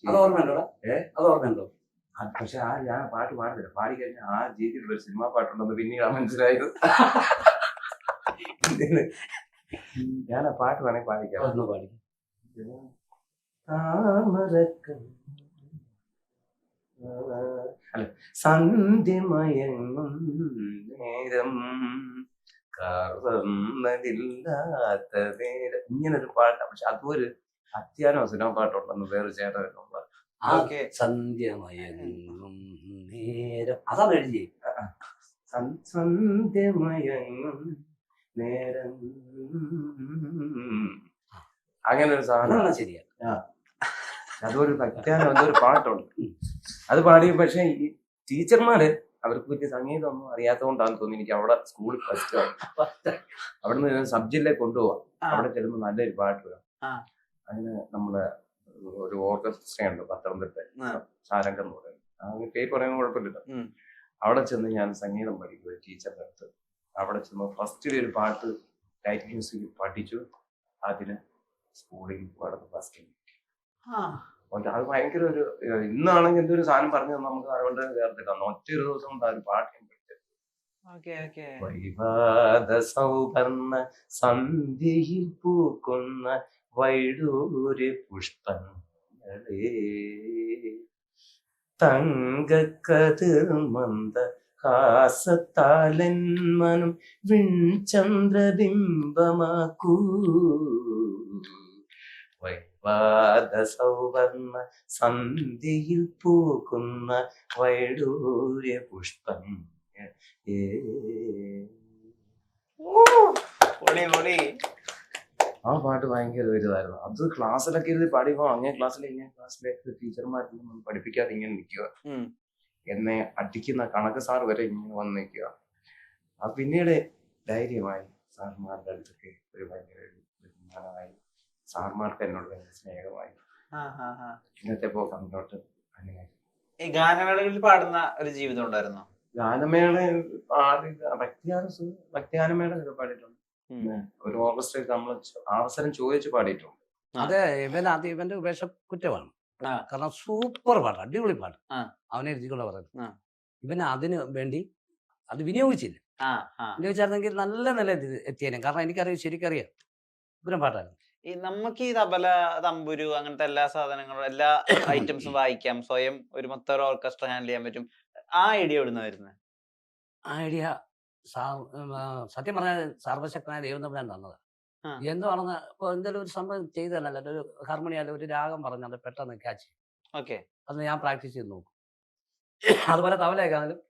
അത് ഓർമ്മയുണ്ടോ? പക്ഷെ ഞാൻ പാട്ട് പാടുന്നില്ല. പാടി കഴിഞ്ഞാൽ ആ രീതിയിലുള്ള ഒരു സിനിമാ പാട്ടുണ്ടെന്ന് പിന്നീടാണ് മനസ്സിലായത്. ഞാൻ ആ പാട്ട് വേണമെങ്കിൽ പാടിക്കാം. അല്ല, സന്ധ്യമയങ്ങും നേരം കാർന്നതില്ലാത്ത നേരം, ഇങ്ങനൊരു പാട്ടാണ്. പക്ഷെ അതും ഒരു അത്യാനോ സിനിമ പാട്ടുണ്ടെന്ന് വേറെ ചേട്ടനുള്ള സന്ധ്യമയങ്ങും നേരം അതാണ് എഴുതി. സന്ധ്യമയങ്ങും നേരം, അങ്ങനെ ഒരു സാധനം. ശരിയാ. അതൊരു അത്യാനോ എന്തൊരു പാട്ടുണ്ട്, അത് പാടി. പക്ഷെ ഈ ടീച്ചർമാര് അവർക്ക് പറ്റിയ സംഗീതം ഒന്നും അറിയാത്തതുകൊണ്ടാന്ന് തോന്നി എനിക്ക് അവിടെ സ്കൂളിൽ ഫസ്റ്റ് അവിടുന്ന് സബ് ജില്ലയിൽ കൊണ്ടുപോവാം. അവിടെ ചെല്ലുമ്പോൾ നല്ലൊരു പാട്ട് വരാം. അതിന് നമ്മളെ ഒരു ഓർക്കസ്ട്ര ഉണ്ട് പത്തനംതിട്ട, സാരംഗം എന്ന് പറയുന്നത്. അങ്ങനെ പേര് പറയുന്നത് കുഴപ്പമില്ല. അവിടെ ചെന്ന് ഞാൻ സംഗീതം പഠിക്കുക ടീച്ചറിന്റെ അടുത്ത്. അവിടെ ചെന്ന് ഫസ്റ്റ് ഒരു പാട്ട് ലൈറ്റ് മ്യൂസിക് പഠിച്ചു. അതിന് സ്കൂളിൽ പാടുന്ന ഫസ്റ്റ്. അത് ഭയങ്കര ഒരു ഇന്നാണെങ്കിൽ എന്തൊരു സാധനം പറഞ്ഞു നമുക്ക് അതുകൊണ്ട് ചേർത്തിട്ട് ഒറ്റ ഒരു ദിവസം കൊണ്ട് ആ ഒരു പാട്ട് വൈവാദ സൗവർണ്ണ സന്ധ്യയിൽ പൂക്കുന്ന വൈഡൂര്യ പുഷ്പങ്ങളേ തങ്കക്കതിർ മന്ദ ഹാസത്താലന്മനും വിൺചന്ദ്രബിംബമാക്കൂ. വൈവാദ സൗവർണ്ണ സന്ധ്യയിൽ പൂക്കുന്ന വൈഡൂര്യ പുഷ്പം. ആ പാട്ട് ഭയങ്കര ഒരു ഇതായിരുന്നു. അത് ക്ലാസ്സിലൊക്കെ ഇരുന്ന് പാടിയപ്പോ അങ്ങനെ ക്ലാസ്സിലേക്ക് ടീച്ചർമാരൊന്നും പഠിപ്പിക്കാതെ ഇങ്ങനെ നിൽക്കുക, എന്നെ അടിക്കുന്ന കണക്ക് സാർ വരെ ഇങ്ങനെ വന്ന് നിൽക്കുക. ആ പിന്നീട് ധൈര്യമായി സാർമാരുടെ അടുത്തൊക്കെ ഒരു ഭയങ്കര ബഹുമാനമായി, സാർമാർക്ക് എന്നോട് ഭയങ്കര സ്നേഹമായി. ഇന്നത്തെ പോക്ക് അങ്ങോട്ട് അങ്ങനെ. ഈ ഗാനമേളകളിൽ പാടുന്ന ഒരു ജീവിതം ഉണ്ടായിരുന്നോ? ഗാനമേള ഭക്തിഗാനമേള പാടിയിട്ടുണ്ട്. ഒരു ഓർക്കസ്ട്രയിൽ നമ്മൾ അവസരം ചോദിച്ച് പാടിയിട്ടുണ്ട്. അത് ഇവന്റെ ഉപേക്ഷ കുറ്റമാണ്. ആ. കാരണം സൂപ്പർ പാട്ട്, അടിപൊളി പാട്ട്. ആ. അവനെ എഴുതിക്കൊണ്ട് പറയുന്നത്. ആ. ഇവൻ അതിന് വേണ്ടി അത് വിനിയോഗിച്ചില്ല. വിനിയോഗിച്ചായിരുന്നെങ്കിൽ നല്ല നില എത്തിയേനെ. കാരണം എനിക്കറിയാം, ശരിക്കറിയാം ഇവരും പാട്ടായിരുന്നു. ഈ നമുക്ക് ഈ തബല, തമ്പുരു അങ്ങനത്തെ എല്ലാ സാധനങ്ങളും എല്ലാ ഐറ്റംസും വായിക്കാം, സ്വയം ഒരു മൊത്തം ഒരു ഓർക്കസ്ട്ര ഹാൻഡിൽ ചെയ്യാൻ പറ്റും. ആ ഐഡിയ എവിടുന്ന വരുന്നത്? ഐഡിയ സത്യം പറഞ്ഞാൽ സർവശക്തനായ ദൈവം തമ്മിലാണ് തന്നത്. ആ. എന്താണെന്ന് ഇപ്പോൾ എന്തെങ്കിലും ഒരു സംഭവം ചെയ്തതല്ല, ഒരു ഹാർമോണിയാലും ഒരു രാഗം പറഞ്ഞ് അത് പെട്ടെന്ന് ക്യാച്ച് ചെയ്യും. ഓക്കെ. അത് ഞാൻ പ്രാക്ടീസ് ചെയ്ത് നോക്കും. അതുപോലെ തവലയൊക്കെ ആണെങ്കിലും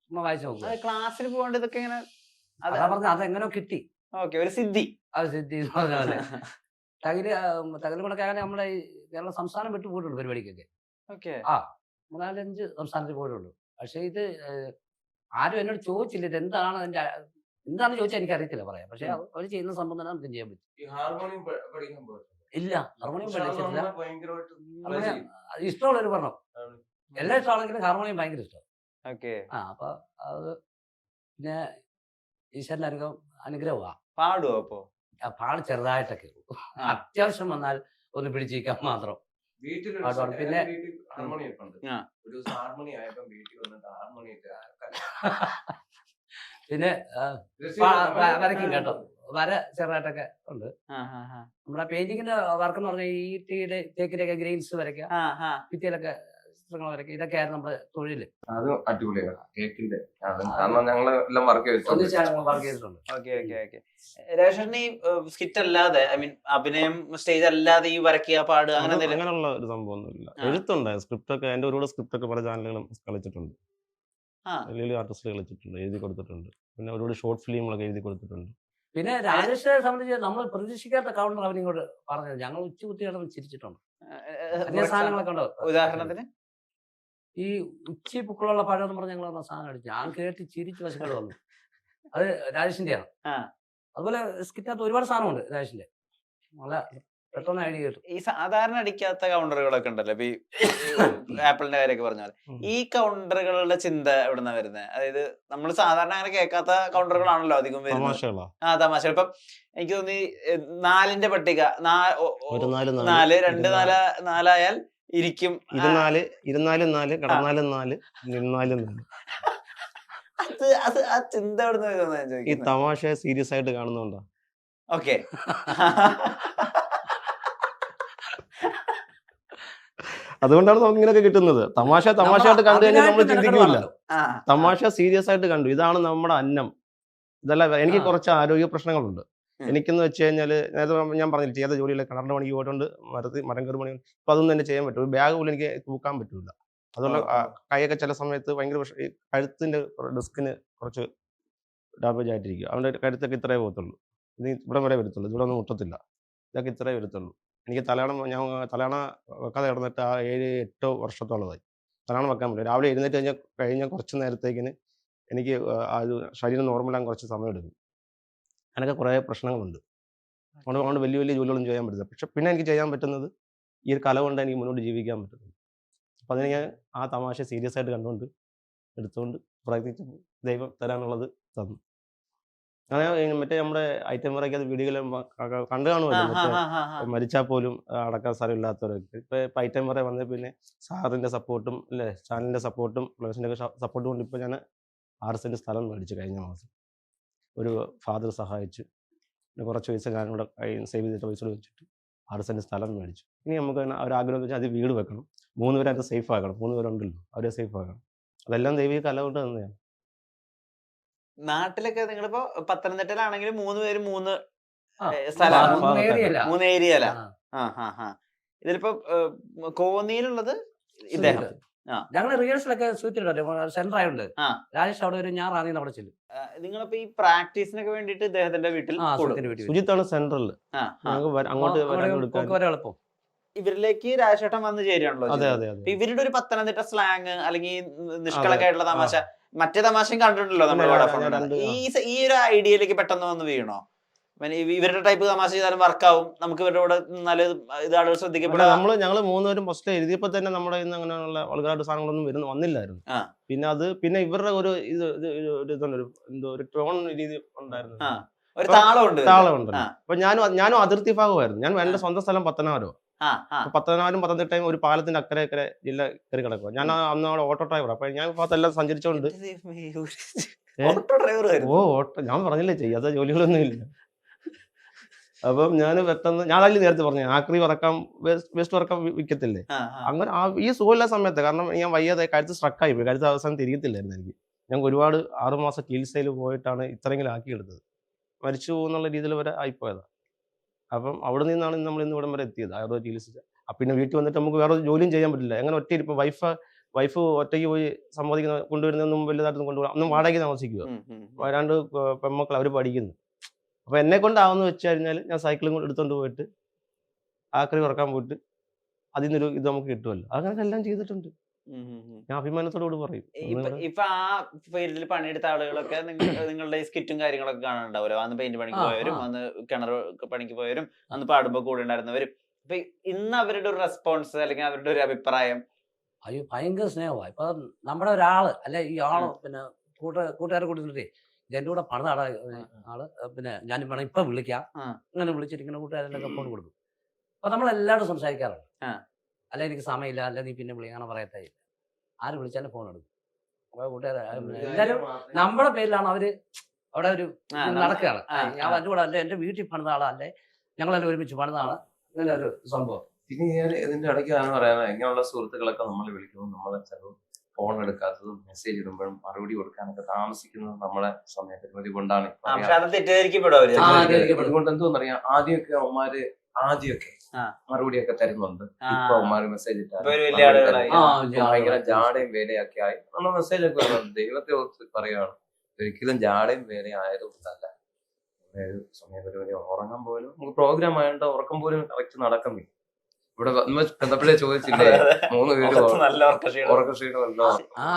ചുമ്മാ വായിച്ചു നോക്കും. അത് ക്ലാസ്സിൽ പോകേണ്ട ഇതൊക്കെ ഇങ്ങനെ അതാ പറഞ്ഞ അതെങ്ങനെയോ കിട്ടി. ഓക്കെ, ഒരു സിദ്ധി. അത് സിദ്ധി എന്ന് പറഞ്ഞ പോലെ തകല് കൊണ്ടൊക്കെ അങ്ങനെ നമ്മുടെ ഈ കേരള സംസ്ഥാനം വിട്ടു പോയിട്ടുണ്ട് പരിപാടിക്കൊക്കെ. ഓക്കെ. 4-5 സംസ്ഥാനത്തിൽ പോയിട്ടുണ്ട്. പക്ഷെ ഇത് ആരും എന്നോട് ചോദിച്ചില്ല ഇത് എന്താണെന്ന് ചോദിച്ചാൽ എനിക്ക് അറിയത്തില്ല പറയാം. പക്ഷെ അവർ ചെയ്യുന്ന സംഭവം തന്നെ നമുക്ക് ചെയ്യാൻ പറ്റും. ഈ ഹാർമോണിയം പഠിക്കാൻ പോയിട്ടുണ്ട്. ഇല്ല, ഹാർമോണിയം പഠിച്ചിട്ടില്ല. ഭയങ്കരമായിട്ട് ഇഷ്ടമുള്ളവർ പറഞ്ഞു, എല്ലാം ഇഷ്ടമാണെങ്കിലും ഹാർമോണിയം ഭയങ്കര ഇഷ്ടം. ഓക്കെ. അപ്പൊ അത് പിന്നെ ഈശ്വരന്റെ അനുഗ്രഹമാണ്. പാടുവോ അപ്പോ? പാട് ചെറുതായിട്ടൊക്കെ അത്യാവശ്യം വന്നാൽ ഒന്ന് പിടിച്ചിരിക്കാൻ മാത്രം. പിന്നെ ഹാർമോണിയം ഉണ്ട്. ആ. ഒരു ദിവസം ഹാർമോണിയം ആയപ്പോ വീട്ടിൽ വന്നിട്ട് ഹാർമോണിയം പിന്നെ വരയ്ക്കും കേട്ടോ, വര ചെറുതായിട്ടൊക്കെ ഉണ്ട്. നമ്മുടെ പെയിന്റിങ്ങിന്റെ വർക്ക് എന്ന് പറഞ്ഞാൽ ഈട്ടിയുടെ തേക്കിലൊക്കെ ഗ്രെയിൻസ് വരയ്ക്കുക, ഭിത്തിയിലൊക്കെ ചിത്രങ്ങൾ വരയ്ക്കുക, ഇതൊക്കെയായിരുന്നു നമ്മുടെ തൊഴില്. അത് അടിപൊളിയാണ് കേക്കിന്റെ. കാരണം ഞങ്ങള് എല്ലാം വർക്ക് വർക്ക് ചെയ്തിട്ടുണ്ട്. Okay okay okay. രാജേഷേട്ടന് ഈ സ്കിറ്റ് അല്ലാതെ, ഐ മീൻ അഭിനയം സ്റ്റേജ് അല്ലാതെ ഈ വരയ്ക്കുക, പാടുക അങ്ങനെ അങ്ങനെയുള്ള ഒരു സംഭവം ഒന്നുമില്ല. എഴുത്തുണ്ട്, സ്ക്രിപ്റ്റ് ഒക്കെ എന്റെ ഒരുപാട് സ്ക്രിപ്റ്റ് ഒക്കെ പല ചാനലുകളും കളിച്ചിട്ടുണ്ട്. വലിയ ആർട്ടിസ്റ്റ് കളിച്ചിട്ടുണ്ട്, എഴുതി കൊടുത്തിട്ടുണ്ട്. പിന്നെ ഒരുപാട് ഷോർട്ട് ഫിലിമുകളൊക്കെ എഴുതി കൊടുത്തിട്ടുണ്ട്. പിന്നെ രാജേഷിനെ സംബന്ധിച്ച് നമ്മൾ പ്രതീക്ഷിക്കാത്ത കൗണ്ടർ അവനിങ്ങോട്ട് പറഞ്ഞത് ഞങ്ങൾ ഉച്ചകുത്തി കിടന്ന് ചിരിച്ചിട്ടുണ്ട്. സാധനങ്ങളൊക്കെ ഉണ്ടോ? ഉദാഹരണത്തിന് ഈ ഉച്ചി പുക്കളുള്ള പഴം എന്ന് പറഞ്ഞ ഞങ്ങൾ സാധനം അടിച്ചു, ഞാൻ കേട്ട് ചിരിച്ച് വശങ്ങൾ വന്നു. അത് രാജേഷിന്റെയാണ്. അതുപോലെ സ്കിറ്റിനകത്ത് ഒരുപാട് സാധനമുണ്ട് രാജേഷിന്റെ. നല്ല പെട്ടെന്ന് ഐഡിയ കിട്ടും. ഈ സാധാരണ അടിക്കാത്ത കൗണ്ടറുകളൊക്കെ ഉണ്ടല്ലോ, ഇപ്പൊ ഈ ആപ്പിളിന്റെ കാര്യമൊക്കെ പറഞ്ഞാൽ ഈ കൗണ്ടറുകളുടെ ചിന്ത എവിടുന്ന വരുന്നത്? അതായത് നമ്മൾ സാധാരണ അങ്ങനെ കേൾക്കാത്ത കൗണ്ടറുകളാണല്ലോ അധികം വരുന്നത്. തമാശ. ഇപ്പം എനിക്ക് തോന്നി 4ന്റെ പട്ടിക 4 2 4 ആയാൽ ഇരിക്കും, 24 കിടന്നാലും 4 നിന്നാലും 4. അത് ആ ചിന്ത എവിടുന്ന് വരുന്നത്? ഈ തമാശ സീരിയസ് ആയിട്ട് കാണുന്നുണ്ടോ? ഓക്കെ. അതുകൊണ്ടാണ് നമുക്ക് ഇങ്ങനെയൊക്കെ കിട്ടുന്നത്. തമാശയായിട്ട് കണ്ടു കഴിഞ്ഞാൽ നമ്മൾ ചിന്തിക്കില്ല. തമാശ സീരിയസ് ആയിട്ട് കണ്ടു, ഇതാണ് നമ്മുടെ അന്നം. ഇതല്ല, എനിക്ക് കുറച്ച് ആരോഗ്യ പ്രശ്നങ്ങളുണ്ട്. എനിക്കെന്ന് വെച്ച് കഴിഞ്ഞാൽ ഞാൻ പറഞ്ഞില്ല, ചെയ്ത ജോലിയിലെ കിണറിന്റെ പണിക്ക് പോയിട്ടുണ്ട്, മരം കയറി പണി. ഇപ്പൊ അതൊന്നും തന്നെ ചെയ്യാൻ പറ്റും. ഒരു ബാഗ് പോലും എനിക്ക് തൂക്കാൻ പറ്റൂല. അതുകൊണ്ട് കൈയൊക്കെ ചില സമയത്ത് ഭയങ്കര കഴുത്തിന്റെ ഡിസ്കിന് കുറച്ച് ഡാമേജ് ആയിട്ടിരിക്കും. അവന്റെ കഴുത്തൊക്കെ ഇത്രേ പോകത്തുള്ളൂ, ഇത് ഇവിടെ വരെ വരത്തുള്ളൂ, ഇവിടെ ഒന്നും മുട്ടത്തില്ല, ഇതൊക്കെ ഇത്രേ വരത്തുള്ളൂ. എനിക്ക് ഞാൻ തലയണ വെക്കാതെ കിടന്നിട്ട് 7-8 വർഷത്തോളമായി തലയണ വെക്കാൻ പറ്റില്ല. രാവിലെ എഴുന്നേറ്റ് കഴിഞ്ഞാൽ കുറച്ച് നേരത്തേക്കിന് എനിക്ക് അത് ശരീരം നോർമലാകാൻ കുറച്ച് സമയം എടുക്കും. അങ്ങനെയൊക്കെ കുറേ പ്രശ്നങ്ങളുണ്ട്. അതുകൊണ്ട് വലിയ ജോലികളൊന്നും ചെയ്യാൻ പറ്റില്ല. പക്ഷെ പിന്നെ എനിക്ക് ചെയ്യാൻ പറ്റുന്നത് ഈ ഒരു കല കൊണ്ട് എനിക്ക് മുന്നോട്ട് ജീവിക്കാൻ പറ്റുന്നത്. അപ്പം അതിന് ഞാൻ ആ തമാശ സീരിയസ് ആയിട്ട് കണ്ടുകൊണ്ട് എടുത്തുകൊണ്ട് പ്രയത്നിച്ച് ദൈവം തരാനുള്ളത് തന്നു. അങ്ങനെ മറ്റേ നമ്മുടെ ഐറ്റം വരയ്ക്ക് അത് വീഡിയോയിലും കണ്ടു കാണുമല്ലോ, മറ്റേ മരിച്ചാൽ പോലും അടക്കാൻ സ്ഥലമില്ലാത്തവരൊക്കെ. ഇപ്പം ഐറ്റം വരെ വന്ന പിന്നെ സാറിൻ്റെ സപ്പോർട്ടും അല്ലേ, ചാനലിൻ്റെ സപ്പോർട്ടും പ്ലേഴ്സിൻ്റെ ഒക്കെ സപ്പോർട്ടും കൊണ്ട് ഇപ്പോൾ ഞാൻ 6 സെൻറ്റ് സ്ഥലം മേടിച്ചു കഴിഞ്ഞ മാസം. ഒരു ഫാദർ സഹായിച്ചു, പിന്നെ കുറച്ച് പൈസ ഞാനിവിടെ സേവ് ചെയ്തിട്ട് പൈസ വെച്ചിട്ട് 6 സെൻറ്റ് സ്ഥലം മേടിച്ചു. ഇനി നമുക്ക് ആഗ്രഹം വെച്ചാൽ അത് വീട് വെക്കണം, 3 പേരെ അത് സേഫ് ആക്കണം. 3 പേരുണ്ടല്ലോ, അവരെ സേഫ് ആക്കണം. അതെല്ലാം ദൈവിക കല കൊണ്ട് തന്നെയാണ്. നാട്ടിലൊക്കെ നിങ്ങളിപ്പോ പത്തനംതിട്ടയിലാണെങ്കിൽ 3 പേര് 3 സ്ഥലമാണ്, 3 ഏരിയയില. ഇതിലിപ്പോ കോന്നിയിലുള്ളത് ഇദ്ദേഹം. ഞങ്ങള് റിഹേഴ്സലൊക്കെ സെന്റർ ആയതുകൊണ്ട് രാജേഷ് അവിടെ ഒരു ഞാൻ റാന്നിന്ന് അവിടെ ചെല്ലും. നിങ്ങളിപ്പോ ഈ പ്രാക്ടീസിനൊക്കെ വേണ്ടിട്ട് ഇദ്ദേഹത്തിന്റെ വീട്ടിൽ സുജിത്താണ് സെൻട്രലില്, അങ്ങോട്ട് എളുപ്പം. ഇവരിലേക്ക് രാജേട്ടൻ വന്ന് ചേരുകയാണല്ലോ. ഇവരുടെ ഒരു പത്തനംതിട്ട സ്ലാങ് അല്ലെങ്കിൽ നിഷ്കളൊക്കെ ആയിട്ടുള്ള തമാശ, മറ്റേ തമാശയും കണ്ടിട്ടുണ്ടല്ലോ നമ്മൾ. ഈ ഒരു ഐഡിയയിലേക്ക് പെട്ടെന്ന് വന്ന് വീണോ? ഇവരുടെ ടൈപ്പ് തമാശ ചെയ്താലും വർക്കാവും, നമുക്ക് ഇവരുടെ കൂടെ നിന്നാലും ഇത് ആളുകൾ ശ്രദ്ധിക്കപ്പെടാം. ഞങ്ങൾ മൂന്നുപേരും ഫസ്റ്റ് എഴുതിയപ്പോൾ തന്നെ നമ്മുടെ ഇന്ന് അങ്ങനെയുള്ള വൾഗറായിട്ട് സാധനങ്ങളൊന്നും വന്നില്ലായിരുന്നു. പിന്നെ ഇവരുടെ ഒരു ഒരു ടോൺ രീതി ഉണ്ടായിരുന്നു, ഒരു താളമുണ്ട്. അപ്പൊ ഞാനും അതിർത്തി ഭാഗമായിരുന്നു. ഞാൻ എന്റെ സ്വന്തം സ്ഥലം പത്തനാപുരം. പത്തനാപുരം പത്തനംതിട്ടയും ഒരു പാലത്തിന്റെ അക്കരെ ജില്ല കയറി കിടക്കുക. ഞാൻ അന്ന് അവിടെ ഓട്ടോ ഡ്രൈവർ. അപ്പൊ ഞാൻ ഭാഗത്തെല്ലാം സഞ്ചരിച്ചോണ്ട് ഓട്ടോ ഞാൻ പറഞ്ഞില്ലേ ചെയ്യാത്ത ജോലികളൊന്നും ഇല്ല. അപ്പം ഞാൻ പെട്ടെന്ന് ഞാൻ അതിൽ നേരത്തെ പറഞ്ഞു ആക്രി വറക്കാം വേസ്റ്റ് വറക്കാം വിൽക്കത്തില്ലേ, അങ്ങനെ ഈ സുഖമില്ല സമയത്ത്. കാരണം ഞാൻ വയ്യാതെ കഴുത്ത് സ്ട്രക്കായി പോയി, കഴുത്ത് അവസാനം തിരികത്തില്ലായിരുന്നു എനിക്ക്. ഞാൻ ഒരുപാട് 6 മാസം ചികിത്സയിൽ പോയിട്ടാണ് ഇത്രയെങ്കിലും ആക്കിയെടുത്തത്. മരിച്ചു പോകുന്നുള്ള രീതിയിൽ വരെ ആയിപ്പോയതാണ്. അപ്പം അവിടെ നിന്നാണ് നമ്മൾ ഇന്ന് ഇവിടം വരെ എത്തിയത്, ആയുർവേദ ചികിത്സിച്ച്. പിന്നെ വീട്ടിൽ വന്നിട്ട് നമുക്ക് വേറെ ജോലിയും ചെയ്യാൻ പറ്റില്ല. എങ്ങനെ ഒറ്റ ഇരിപ്പം വൈഫ് ഒറ്റയ്ക്ക് പോയി സമ്മതിക്കുന്ന കൊണ്ടുവരുന്നതൊന്നും വലുതായിട്ടൊന്നും കൊണ്ടുപോകാം. ഒന്നും വാടകയ്ക്ക് താമസിക്കുക, വരാണ്ട് പെൺമക്കൾ അവർ പഠിക്കുന്നു. അപ്പൊ എന്നെ കൊണ്ടാവുന്ന വെച്ച് കഴിഞ്ഞാൽ ഞാൻ സൈക്കിളും കൊണ്ട് എടുത്തോണ്ട് പോയിട്ട് ആക്രി വറക്കാൻ പോയിട്ട് അതിൽ നിന്നൊരു ഇത് നമുക്ക് കിട്ടുമല്ലോ. അങ്ങനെ എല്ലാം ചെയ്തിട്ടുണ്ട്. ഞാൻ അഭിമാനത്തോടുകൂടി പറയും. ഇപ്പൊ ആ ഫീൽഡിൽ പണിയെടുത്ത ആളുകളൊക്കെ നിങ്ങളുടെ സ്കിറ്റും കാര്യങ്ങളൊക്കെ കാണാനുണ്ടാവുമല്ലോ. അന്ന് പെയിന്റ് പണിക്ക് പോയവരും, അന്ന് കിണർ പണിക്ക് പോയവരും, അന്ന് പാടുമ്പോ കൂടെ ഉണ്ടായിരുന്നവരും. അപ്പൊ ഇന്ന് അവരുടെ ഒരു റെസ്പോൺസ് അല്ലെങ്കിൽ അവരുടെ ഒരു അഭിപ്രായം? അയ്യോ ഭയങ്കര സ്നേഹമാണ്. ഇപ്പൊ നമ്മുടെ ഒരാള് അല്ലെ ഈ ആള് പിന്നെ കൂട്ടുകാരെ കൂട്ടിട്ട് എന്റെ കൂടെ പണിത ആള് പിന്നെ ഞാൻ വേണം ഇപ്പൊ വിളിക്കാം, ഇങ്ങനെ വിളിച്ചിട്ട് ഇങ്ങനെ കൂട്ടുകാരനൊക്കെ ഫോൺ കൊടുക്കും. അപ്പൊ നമ്മളെല്ലാവരും സംസാരിക്കാറുണ്ട്. അല്ല എനിക്ക് സമയമില്ല, അല്ല നീ പിന്നെ വിളിക്കാൻ പറയത്തേ ഇല്ല. ആര് വിളിച്ചാലും ഫോൺ എടുക്കും. അപ്പൊ കൂട്ടുകാരെ എല്ലാവരും നമ്മുടെ പേരിലാണ് അവര് അവിടെ ഒരു നടക്കുകയാണ്. ഞാൻ എൻ്റെ കൂടെ അല്ലെ എന്റെ വീട്ടിൽ പണിത ആളാ, അല്ലെ ഞങ്ങളെല്ലാം ഒരുമിച്ച് പണിതാണ്, ഇങ്ങനെ ഒരു സംഭവം. പിന്നെ ഞാൻ ഇതിന്റെ ഇടയ്ക്കാണ് പറയാൻ ഇങ്ങനെയുള്ള സുഹൃത്തുക്കളൊക്കെ നമ്മൾ വിളിക്കുമ്പോൾ നമ്മളെ ചിലവും ഫോൺ എടുക്കാത്തതും മെസ്സേജ് ഇടുമ്പോഴും മറുപടി കൊടുക്കാനൊക്കെ താമസിക്കുന്നത് നമ്മളെ സമയപരിമിതി കൊണ്ടാണ്. അതുകൊണ്ട് എന്തോന്നറിയാം, ആദ്യമൊക്കെ മറുപടിയൊക്കെ തരുന്നുണ്ട്. ഇപ്പൊ അവന്മാര് മെസ്സേജ് ഭയങ്കര ജാടയും വേലയൊക്കെ ആയി നമ്മൾ മെസ്സേജ് ഒക്കെ വരുന്നുണ്ട്. ദൈവത്തെ ഓർത്ത് പറയുകയാണ്, ഒരിക്കലും ജാടയും വേലയും ആയതുകൊണ്ടല്ല. സമയപരിമിതി ഉറങ്ങാൻ പോലും നമുക്ക് പ്രോഗ്രാം ആയതുകൊണ്ട് ഉറക്കം പോലും കറക്റ്റ് നടക്കുന്നില്ല. ഇവിടെ ബന്ധപ്പെടെ ചോദിച്ചില്ലേ 3 പേര് ഉറക്കക്ഷീണമല്ലോ.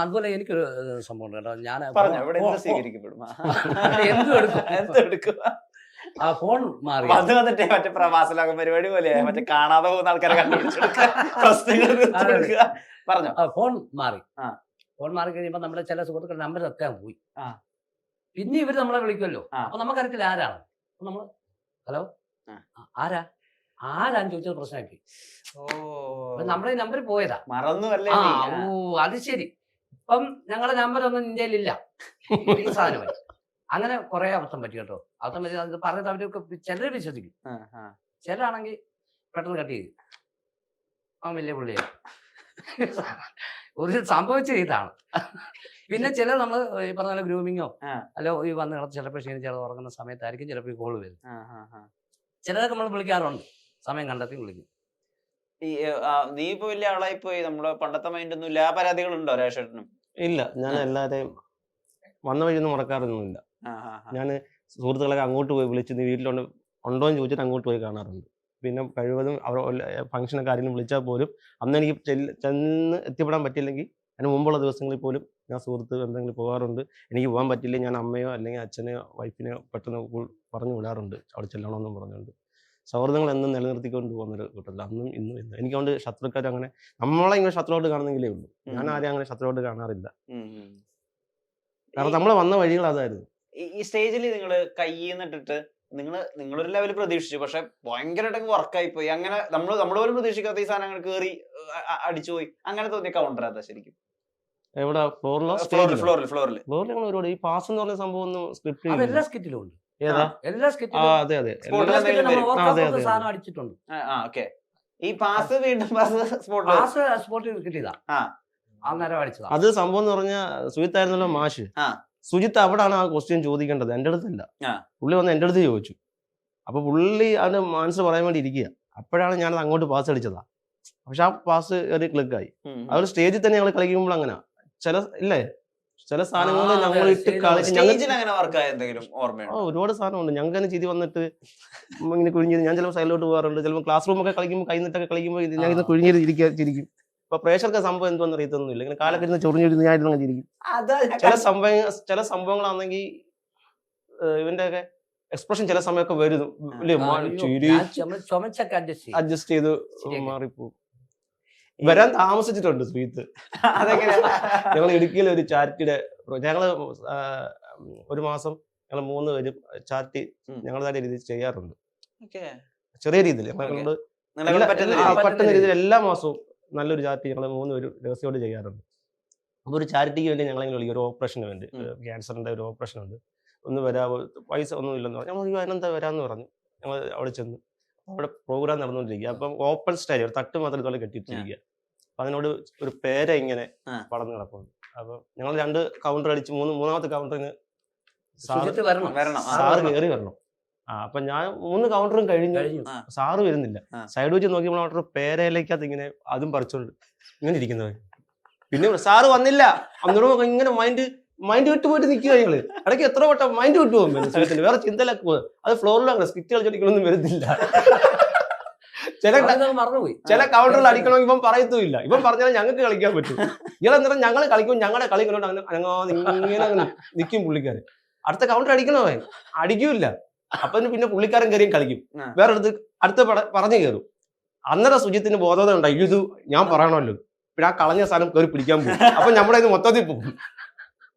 അതുപോലെ എനിക്കൊരു സംഭവം ഉണ്ട് കേട്ടോ. ഞാൻ ഫോൺ മാറി വന്നിട്ടേ മറ്റേ പ്രവാസലോകം പരിപാടി പോലെ മറ്റേ കാണാതെ പോകുന്ന ആൾക്കാരെ പറഞ്ഞോ. ഫോൺ മാറി കഴിയുമ്പോ നമ്മുടെ ചില സുഹൃത്തുക്കൾ നമ്പർ വെക്കാൻ പോയി. പിന്നെ ഇവര് നമ്മളെ വിളിക്കുമല്ലോ. അപ്പൊ നമുക്കറിയത്തില്ല ആരാണ്. അപ്പൊ നമ്മള് ഹലോ ആരാന്ന് ചോദിച്ചത് പ്രശ്നമാക്കി. നമ്മുടെ നമ്പർ പോയതാ, മറന്നു. അത് ശരി. ഇപ്പം ഞങ്ങളുടെ നമ്പർ ഒന്നും ഇന്ത്യയിലില്ല ഈ സാധനമായി. അങ്ങനെ കുറെ അബദ്ധം പറ്റി കേട്ടോ. അബദ്ധം പറ്റി അത് പറഞ്ഞിട്ട് അവരൊക്കെ ചിലര് വിശ്വസിക്കും, ചിലരാണെങ്കിൽ പെട്ടെന്ന് കട്ട് ചെയ്യും. അവൻ വലിയ പുള്ളിയാണ്. ഒരു സംഭവിച്ച ഇതാണ്. പിന്നെ ചില നമ്മൾ ഈ പറഞ്ഞ പോലെ ഗ്രൂമിങ്ങോ അല്ലോ ഈ വന്ന് കിടന്ന് ചിലപ്പോൾ ക്ഷീണിച്ചാൽ ഉറങ്ങുന്ന സമയത്തായിരിക്കും ചിലപ്പോൾ ഈ കോള് വരും. ചിലരൊക്കെ നമ്മൾ വിളിക്കാറുണ്ട്, സമയം കണ്ടെത്തി വിളിക്കും. നീ ഇപ്പൊ വലിയ ആളായി പോയി, നമ്മളെ പണ്ടത്തെ മൈൻഡ് ഒന്നും ഇല്ല. പരാതികളുണ്ടോ രാജേട്ടനും? ഇല്ല, ഞാൻ എല്ലാരെയും വന്ന വഴിയൊന്നും മുടക്കാറൊന്നുമില്ല. ഞാൻ സുഹൃത്തുക്കളൊക്കെ അങ്ങോട്ട് പോയി വിളിച്ച് നീ വീട്ടിലുണ്ടോ എന്ന് ചോദിച്ചിട്ട് അങ്ങോട്ട് പോയി കാണാറുണ്ട്. പിന്നെ കഴിവതും അവർ ഫംഗ്ഷനൊക്കെ ആരെങ്കിലും വിളിച്ചാൽ പോലും അന്ന് എനിക്ക് ചെന്ന് എത്തിപ്പെടാൻ പറ്റില്ലെങ്കിൽ അതിന് മുമ്പുള്ള ദിവസങ്ങളിൽ പോലും ഞാൻ സുഹൃത്ത് എന്തെങ്കിലും പോകാറുണ്ട്. എനിക്ക് പോകാൻ പറ്റില്ല, ഞാൻ അമ്മയോ അല്ലെങ്കിൽ അച്ഛനെയോ വൈഫിനെയോ പെട്ടെന്ന് പറഞ്ഞു വിടാറുണ്ട് അവിടെ ചെല്ലണമെന്നും പറഞ്ഞുകൊണ്ട്. സൗഹൃദങ്ങൾ എന്നും നിലനിർത്തിക്കൊണ്ട് പോകുന്നൊരു കൂട്ടത്തില്ല, അന്നും ഇന്നും ഇന്നും. എനിക്കൊണ്ട് ശത്രുക്കാർ അങ്ങനെ നമ്മളെ ഇങ്ങനെ ശത്രുവായിട്ട് കാണുന്നെങ്കിലേ ഉള്ളൂ. ഞാൻ ആരെയും അങ്ങനെ ശത്രുവായിട്ട് കാണാറില്ല. കാരണം നമ്മളെ വന്ന വഴികൾ അതായിരുന്നു. ഈ സ്റ്റേജിൽ നിങ്ങൾ കൈന്നിട്ടിട്ട് നിങ്ങളൊരു ലെവൽ പ്രതീക്ഷിച്ചു, പക്ഷെ ഭയങ്കരമായിട്ട് വർക്കായി പോയി. അങ്ങനെ നമ്മൾ പോലും പ്രതീക്ഷിക്കാത്ത ഈ സാധനങ്ങൾ കയറി അടിച്ചുപോയി. അങ്ങനെ തോന്നിയ കൗണ്ടർ അതാ ശരിക്കും? എവിടെ? ഫ്ലോറിൽ ഞങ്ങൾ ഒരുപാട് ഈ പാസ് എന്ന് പറഞ്ഞ സംഭവം ഒന്നും സ്ക്രിപ്റ്റ് എല്ലാ സ്കിറ്റിലും ഉണ്ട്. എല്ലാ സ്കിറ്റും അതെ അടിച്ചിട്ടുണ്ട്. ഈ പാസ് വീണ്ടും സ്പോട്ടിൽ കിട്ടിയതാ, അന്നേരം അടിച്ചതാ. അത് സംഭവം എന്ന് പറഞ്ഞാൽ സുജിത്ത് ആയിരുന്നല്ലോ മാഷ്. സുജിത്ത് അവിടാണ് ആ ക്വസ്റ്റ്യൻ ചോദിക്കേണ്ടത്, എൻ്റെ അടുത്തല്ല. പുള്ളി വന്ന് എൻ്റെ അടുത്ത് ചോദിച്ചു. അപ്പൊ പുള്ളി അത് ആൻസർ പറയാൻ വേണ്ടി ഇരിക്കുക. അപ്പോഴാണ് ഞാനത് അങ്ങോട്ട് പാസ് അടിച്ചതാ. പക്ഷെ ആ പാസ് ഒരു ക്ലിക്കായി. അതൊരു സ്റ്റേജിൽ തന്നെ ഞങ്ങൾ കളിക്കുമ്പോൾ അങ്ങനെ ചില സാധനങ്ങൾ ഞങ്ങൾ ഇട്ട് ഒരുപാട് സാധനമുണ്ട്. ഞങ്ങൾക്ക് തന്നെ ചിരി വന്നിട്ട് ഇങ്ങനെ കുഴിഞ്ഞിരി. ഞാൻ ചിലപ്പോൾ സൈഡിലോട്ട് പോകാറുണ്ട്. ചിലപ്പോൾ ക്ലാസ് റൂമൊക്കെ കളിക്കുമ്പോൾ കൈന്നിട്ടൊക്കെ കളിക്കുമ്പോൾ ഞാൻ ഇന്ന് കുഴിഞ്ഞിരിക്കും. ഇപ്പൊ പ്രേക്ഷകർക്ക് സംഭവം എന്തുവെന്ന് അറിയത്തൊന്നുമില്ല. ഇങ്ങനെ കാലൊക്കെ ഇരുന്ന് ചൊറിഞ്ഞിരുന്ന് ഞാൻ ഇരുന്ന് ചിരിക്കും. ചില സംഭവങ്ങളാണെങ്കിൽ ഇവന്റെ ഒക്കെ എക്സ്പ്രഷൻ ചില സമയമൊക്കെ വരും ഇല്ലേ, ചിരി നമ്മൾ ചുമച്ചൊക്കെ അഡ്ജസ്റ്റ് ചെയ്യും. അഡ്ജസ്റ്റ് ചെയ്ത് ശരിയാക്കി. മാറിപ്പോവും. വരാൻ താമസിച്ചിട്ടുണ്ട് ശ്രീത്ത്. അതെങ്ങനെ? ഞങ്ങൾ ഇടുക്കിയിൽ ഒരു ചാരിറ്റിയുടെ ഞങ്ങള് ഒരു മാസം ഞങ്ങൾ 3 പേരും ചാരിറ്റി ഞങ്ങളുടേതായ രീതിയിൽ ചെയ്യാറുണ്ട്. ചെറിയ രീതിയിൽ ഞങ്ങളെ പറ്റുന്ന രീതിയിൽ എല്ലാ മാസവും നല്ലൊരു ചാരിറ്റി ഞങ്ങൾ 3 പേരും രഹസ്യമായിട്ട് ചെയ്യാറുണ്ട്. അപ്പോൾ ഒരു ചാരിറ്റിക്ക് വേണ്ടി ഞങ്ങളെങ്ങനെ വിളിക്കും, ഒരു ഓപ്പറേഷന് വേണ്ടി, ക്യാൻസറിന്റെ ഒരു ഓപ്പറേഷൻ ഉണ്ട്, ഒന്ന് വരാമോ, പൈസ ഒന്നും ഇല്ലെന്ന് പറഞ്ഞു. ഞങ്ങൾ അതിനെന്താ വരാമെന്ന് പറഞ്ഞു. ഞങ്ങൾ അവിടെ ചെന്ന് അവിടെ പ്രോഗ്രാം നടന്നുകൊണ്ടിരിക്കുക. അപ്പം ഓപ്പൺ സ്റ്റേജ്, ഒരു തട്ട് മാത്രം ഇതുപോലെ കെട്ടിയിട്ടിരിക്കുക. അപ്പൊ അതിനോട് ഒരു പേര ഇങ്ങനെ വളർന്നു കിടക്കുന്നു. അപ്പൊ ഞങ്ങൾ 2 കൗണ്ടർ അടിച്ച് മൂന്നാമത്തെ കൗണ്ടറിന് സുജിത്ത് വരണം. സാറ് കയറി വരണം. അപ്പൊ ഞാൻ 3 കൗണ്ടറും കഴിഞ്ഞു, സാറ് വരുന്നില്ല. സൈഡ് വെച്ച് നോക്കിയപ്പോൾ അവിടെ പേരയിലേക്കകത്ത് ഇങ്ങനെ അതും പറിച്ചോണ്ട് ഇങ്ങനെ ഇരിക്കുന്നവൻ. പിന്നെ സാറ് വന്നില്ല. അന്നേരം ഇങ്ങനെ മൈൻഡ് വിട്ട് പോയിട്ട് നിൽക്കുക. ഞങ്ങള് ഇടയ്ക്ക് എത്ര വട്ടം മൈൻഡ് വിട്ടു പോകും, വേറെ ചിന്തയിലൊക്കെ പോകും. അത് ഫ്ലോറിലാണ് സ്കിറ്റ് കളിച്ചോണ്ടിരിക്കണമൊന്നും വരുന്നില്ല. മറന്നുപോയി. ചില കൗണ്ടറിൽ അടിക്കണമെങ്കിൽ ഇവൻ പറയത്തുമില്ല. ഇവൻ പറഞ്ഞാൽ ഞങ്ങൾക്ക് കളിക്കാൻ പറ്റും. ഇയാളെന്നേരം ഞങ്ങൾ കളിക്കും, ഞങ്ങളുടെ കളി കണ്ടോണ്ട് അങ്ങനെ അനങ്ങാതെ ഇങ്ങനെ നിൽക്കും പുള്ളിക്കാരൻ. അടുത്ത കൗണ്ടർ അടിക്കണോ അവൻ അടിക്കൂല. അപ്പൊ പിന്നെ പുള്ളിക്കാരൻ കയറിയും കളിക്കും. വേറെ അടുത്ത് പറഞ്ഞു കയറും. അന്നേരം സുജിത്തിന് ബോധത ഉണ്ടായി, ഇത് ഞാൻ പറയണമല്ലോ. പിന്നെ ആ കളഞ്ഞ സാധനം കയറി പിടിക്കാൻ പോകും. അപ്പൊ നമ്മുടെ ഇത് മൊത്തത്തിൽ പോകും.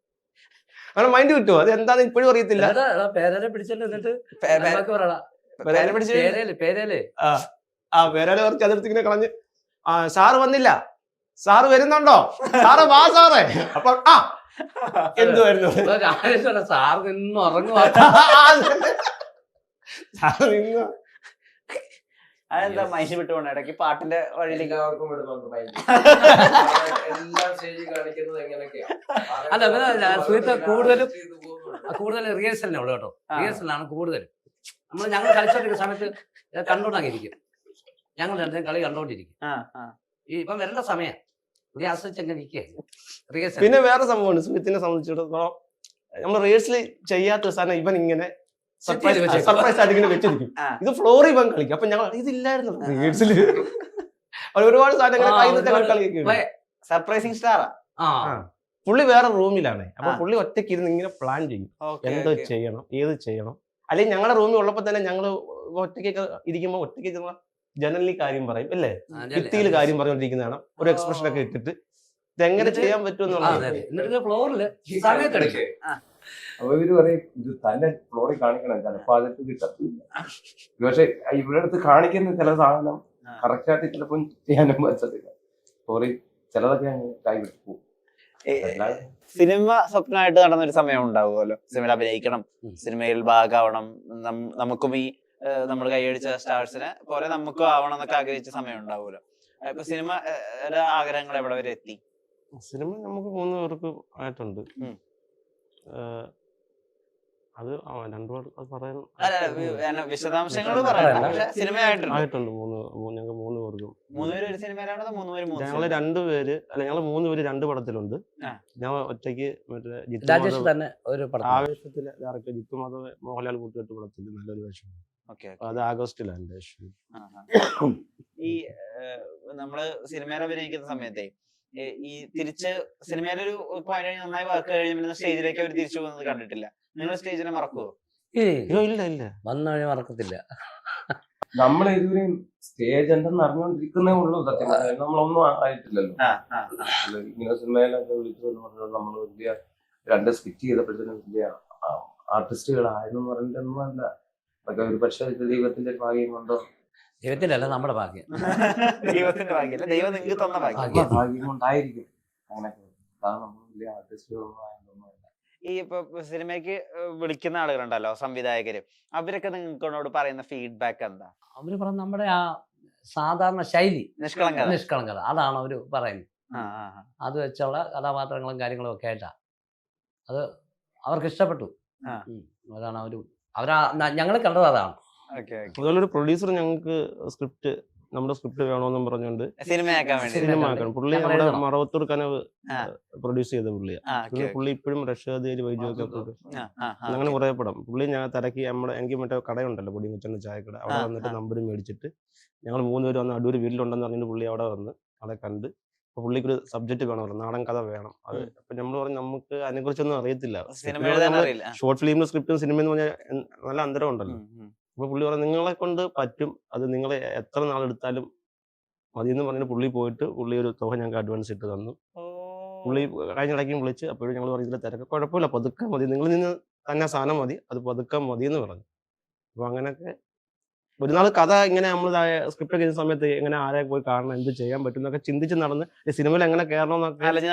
അങ്ങനെ മൈൻഡ് കിട്ടുമോ? അത് എന്താന്ന് ഇപ്പോഴും അറിയത്തില്ല. പേരനെ പിടിച്ചിട്ട് പേരാലെ കുറച്ച് അതെടുത്ത് ഇങ്ങനെ കളഞ്ഞ് സാറ് വന്നില്ല, സാറ് വരുന്നുണ്ടോ, സാറ് വാ സാറേ. അപ്പൊ എന്തുവായിരുന്നു സാർ നിന്ന് ഉറങ്ങുവാ. സാറ് നിന്ന് അതെന്താ മൈൻഡ് വിട്ടു പോണ ഇടയ്ക്ക് പാട്ടിന്റെ വഴിയിലേക്ക് അല്ല സുഹൃത്ത് കൂടുതൽ റിഹേഴ്സലിനെ ഉള്ളു കേട്ടോ. റിഹേഴ്സലാണ് കൂടുതലും. ഞങ്ങൾ കളിച്ചോണ്ടിരിക്കുന്ന സമയത്ത് കണ്ടോണ്ടായിരിക്കും. ഞങ്ങൾ രണ്ടും കളി കണ്ടോണ്ടിരിക്കും. ഇപ്പം വരേണ്ട സമയം റിഹേഴ്സൽ. പിന്നെ വേറെ സംഭവമുണ്ട് സുഹൃത്തിനെ സംബന്ധിച്ചിടത്തോളം, നമ്മൾ റിഹേഴ്സൽ ചെയ്യാത്ത സാധനം ഇവൻ ഇങ്ങനെ സർപ്രൈസ് ആയിട്ട് ഇങ്ങനെ വെച്ചിരിക്കും. ഇത് ഫ്ലോറിൽ ഇവൻ കളിക്കും. അപ്പൊ ഞങ്ങൾ ഇതില്ലായിരുന്നു റിഹേഴ്സല്. ഒരുപാട് സാധനങ്ങൾ കളിയൊക്കെ. സർപ്രൈസിങ് സ്റ്റാറാ. പുള്ളി വേറെ റൂമിലാണ്. അപ്പൊ പുള്ളി ഒറ്റയ്ക്ക് ഇരുന്ന് ഇങ്ങനെ പ്ലാൻ ചെയ്യും, എന്തോ ചെയ്യണം, ഏത് ചെയ്യണം. അല്ലെങ്കിൽ ഞങ്ങളുടെ റൂമിൽ ഉള്ളപ്പോ തന്നെ ഞങ്ങൾ ഒറ്റയ്ക്കൊക്കെ ഇരിക്കുമ്പോ ഒറ്റയ്ക്ക് ജനറലി കാര്യം പറയും അല്ലേ, ഭിത്തിയിൽ കാര്യം പറഞ്ഞുകൊണ്ടിരിക്കുന്നതാണ്. ഒരു എക്സ്പ്രഷൻ ഒക്കെ ഇട്ടിട്ട് ഇതെങ്ങനെ ചെയ്യാൻ പറ്റുമെന്നുള്ള ഫ്ലോറില് സമയത്തെടുക്കും. അപ്പൊ ഇവര് പറയും ഇത് തന്നെ ഫ്ലോറിൽ കാണിക്കണം, ചിലപ്പോ അതൊക്കെ കിട്ടത്തില്ല. പക്ഷെ ഇവരുടെ അടുത്ത് കാണിക്കുന്ന ചില സാധനം കറക്റ്റായിട്ട് ചിലപ്പോൾ ചെയ്യാനും പറ്റത്തില്ല. ഫ്ലോറിൽ ചിലതൊക്കെ കൈ വിട്ടു പോകും. സിനിമ സ്വപ്നമായിട്ട് നടന്നൊരു സമയം ഉണ്ടാവുമല്ലോ, സിനിമയിൽ അഭിനയിക്കണം, സിനിമയിൽ ഭാഗമാവണം, നമുക്കും ഈ നമ്മൾ കൈയടിച്ച സ്റ്റാർസിനെ പോലെ നമുക്കും ആവണം എന്നൊക്കെ ആഗ്രഹിച്ച സമയം ഉണ്ടാവുമല്ലോ. ഇപ്പൊ സിനിമ ആഗ്രഹങ്ങൾ എവിടെ വരെ എത്തി? സിനിമ നമുക്ക് 3 പേർക്ക് ആയിട്ടുണ്ട്. അത് വിശദാംശങ്ങൾ പറയാം. സിനിമ ആയിട്ടുണ്ട് ഞങ്ങൾ 3 പേർക്കും. 3 പേര് ഒരു സിനിമയിലാണോ? 3 പേര് ഞങ്ങള് 2 പേര് അല്ല, ഞങ്ങൾ 3 പേര് 2 പടത്തിലുണ്ട്. ഞാൻ ഒറ്റയ്ക്ക് രാജേഷ് തന്നെ ഒരു ആവേശത്തിലെ ഡയറക്ടർ ജിത്തു മാധവ് മോഹൻലാൽ കൂട്ടുകെട്ട് പടത്തിൽ നല്ലൊരു വേഷം. അത് ആഗസ്റ്റിലാണ് എന്റെ വേഷം. ഈ നമ്മള് സിനിമയിൽ അഭിനയിക്കുന്ന സമയത്തെ ഈ തിരിച്ച് സിനിമയിലൊരു പോയിന്റ് നന്നായി വർക്ക് കഴിഞ്ഞ സ്റ്റേജിലേക്ക് അവർ തിരിച്ചു പോകുന്നത് കണ്ടിട്ടില്ല. നിങ്ങൾ സ്റ്റേജിനെ മറക്കുവോ? ഇല്ല വന്ന വഴി മറക്കത്തില്ല. നമ്മൾ ഇതുവരെയും സ്റ്റേജ് എന്തെന്ന് അറിഞ്ഞുകൊണ്ടിരിക്കുന്നേ ഉള്ളൂ. സത്യം നമ്മളൊന്നും ആയിട്ടില്ലല്ലോ. ഇങ്ങനെ സിനിമയിലൊക്കെ വിളിച്ചു നമ്മൾ വലിയ 2 സ്കിറ്റ് ചെയ്തപ്പോഴത്തേനും വലിയ ആർട്ടിസ്റ്റുകളായിരുന്നു പറഞ്ഞിട്ടൊന്നും അല്ല. അതൊക്കെ ഒരു പക്ഷേ ദൈവത്തിന്റെ ഭാഗ്യം കൊണ്ടോ, ദൈവത്തിന്റെ അല്ല നമ്മുടെ ഭാഗ്യം, ദൈവത്തിന്റെ ഭാഗ്യം, ദൈവം നിങ്ങൾക്ക് തന്ന ഭാഗ്യം കൊണ്ടായിരിക്കും. അങ്ങനെയൊക്കെ നമ്മൾ വലിയ ആർട്ടിസ്റ്റുകളൊന്നും ആയതൊന്നും അല്ല. ഈ ഇപ്പൊ സിനിമയ്ക്ക് വിളിക്കുന്ന ആളുകളുണ്ടല്ലോ, സംവിധായകര്, അവരൊക്കെ നിങ്ങളോട് പറയുന്ന ഫീഡ്ബാക്ക് എന്താ? അവര് പറഞ്ഞ നമ്മുടെ ആ സാധാരണ ശൈലി, നിഷ്കളങ്കത അതാണ് അവര് പറയുന്നത്. അത് വെച്ചുള്ള കഥാപാത്രങ്ങളും കാര്യങ്ങളും ഒക്കെ ആയിട്ടാ അത് അവർക്ക് ഇഷ്ടപ്പെട്ടു. അതാണ് ഞങ്ങൾ കണ്ടത് അതാണ്. അതുപോലെ ഒരു പ്രൊഡ്യൂസർ ഞങ്ങൾക്ക് നമ്മുടെ സ്ക്രിപ്റ്റ് വേണമെന്നും പറഞ്ഞുകൊണ്ട് സിനിമയാക്കണം. പുള്ളി നമ്മുടെ മറവത്തൂർ കനവ് പ്രൊഡ്യൂസ് ചെയ്ത പുള്ളിയാണ്. പുള്ളി ഇപ്പോഴും റഷ്യാദേരി വൈദ്യുതി അങ്ങനെ കുറെ പടം പുള്ളി ഞാൻ തിരക്കി. എനിക്ക് മറ്റേ കടയുണ്ടല്ലോ പൊടിയച്ചന്റെ ചായക്കട, അവിടെ വന്നിട്ട് നമ്പർ മേടിച്ചിട്ട് ഞങ്ങൾ 3 പേര് വന്ന് അടൂർ വീട്ടിലുണ്ടെന്ന് പറഞ്ഞിട്ട് പുള്ളി അവിടെ വന്ന് അവിടെ കണ്ട് അപ്പോൾ പുള്ളിക്കൊരു സബ്ജക്റ്റ് വേണമല്ലോ, നാടൻ കഥ വേണം. അത് അപ്പം നമ്മൾ പറഞ്ഞു നമുക്ക് അതിനെക്കുറിച്ചൊന്നും അറിയത്തില്ല. സിനിമ എഴുതാൻ അറിയില്ല. ഷോർട്ട് ഫിലിമിലും സ്ക്രിപ്റ്റും സിനിമയെന്ന് പറഞ്ഞാൽ നല്ല അന്തരം ഉണ്ടല്ലോ. അപ്പോൾ പുള്ളി പറഞ്ഞു നിങ്ങളെ കൊണ്ട് പറ്റും, അത് നിങ്ങൾ എത്ര നാളെടുത്താലും മതി എന്ന് പറഞ്ഞിട്ട് പുള്ളി പോയിട്ട് പുള്ളി ഒരു തുക ഞങ്ങൾക്ക് അഡ്വാൻസ് ഇട്ട് തന്നു. പുള്ളി കഴിഞ്ഞ ഇടയ്ക്കും വിളിച്ച് അപ്പോഴും ഞങ്ങൾ പറഞ്ഞു ഇതിൽ തിരക്ക് കുഴപ്പമില്ല, പതുക്കെ മതി, നിങ്ങൾ നിന്ന് തന്നെ സാധനം മതി, അത് പതുക്കെ മതി എന്ന് പറഞ്ഞു. അപ്പോൾ അങ്ങനെയൊക്കെ ഒരു നാൾ കഥ ഇങ്ങനെ നമ്മൾ സ്ക്രിപ്റ്റ് ചെയ്യുന്ന സമയത്ത് എങ്ങനെ ആരെ പോയി കാണണം, എന്ത് ചെയ്യാൻ പറ്റും എന്നൊക്കെ ചിന്തിച്ച് നടന്ന് സിനിമയിൽ എങ്ങനെ കയറണമെന്നൊക്കെ അലഞ്ഞു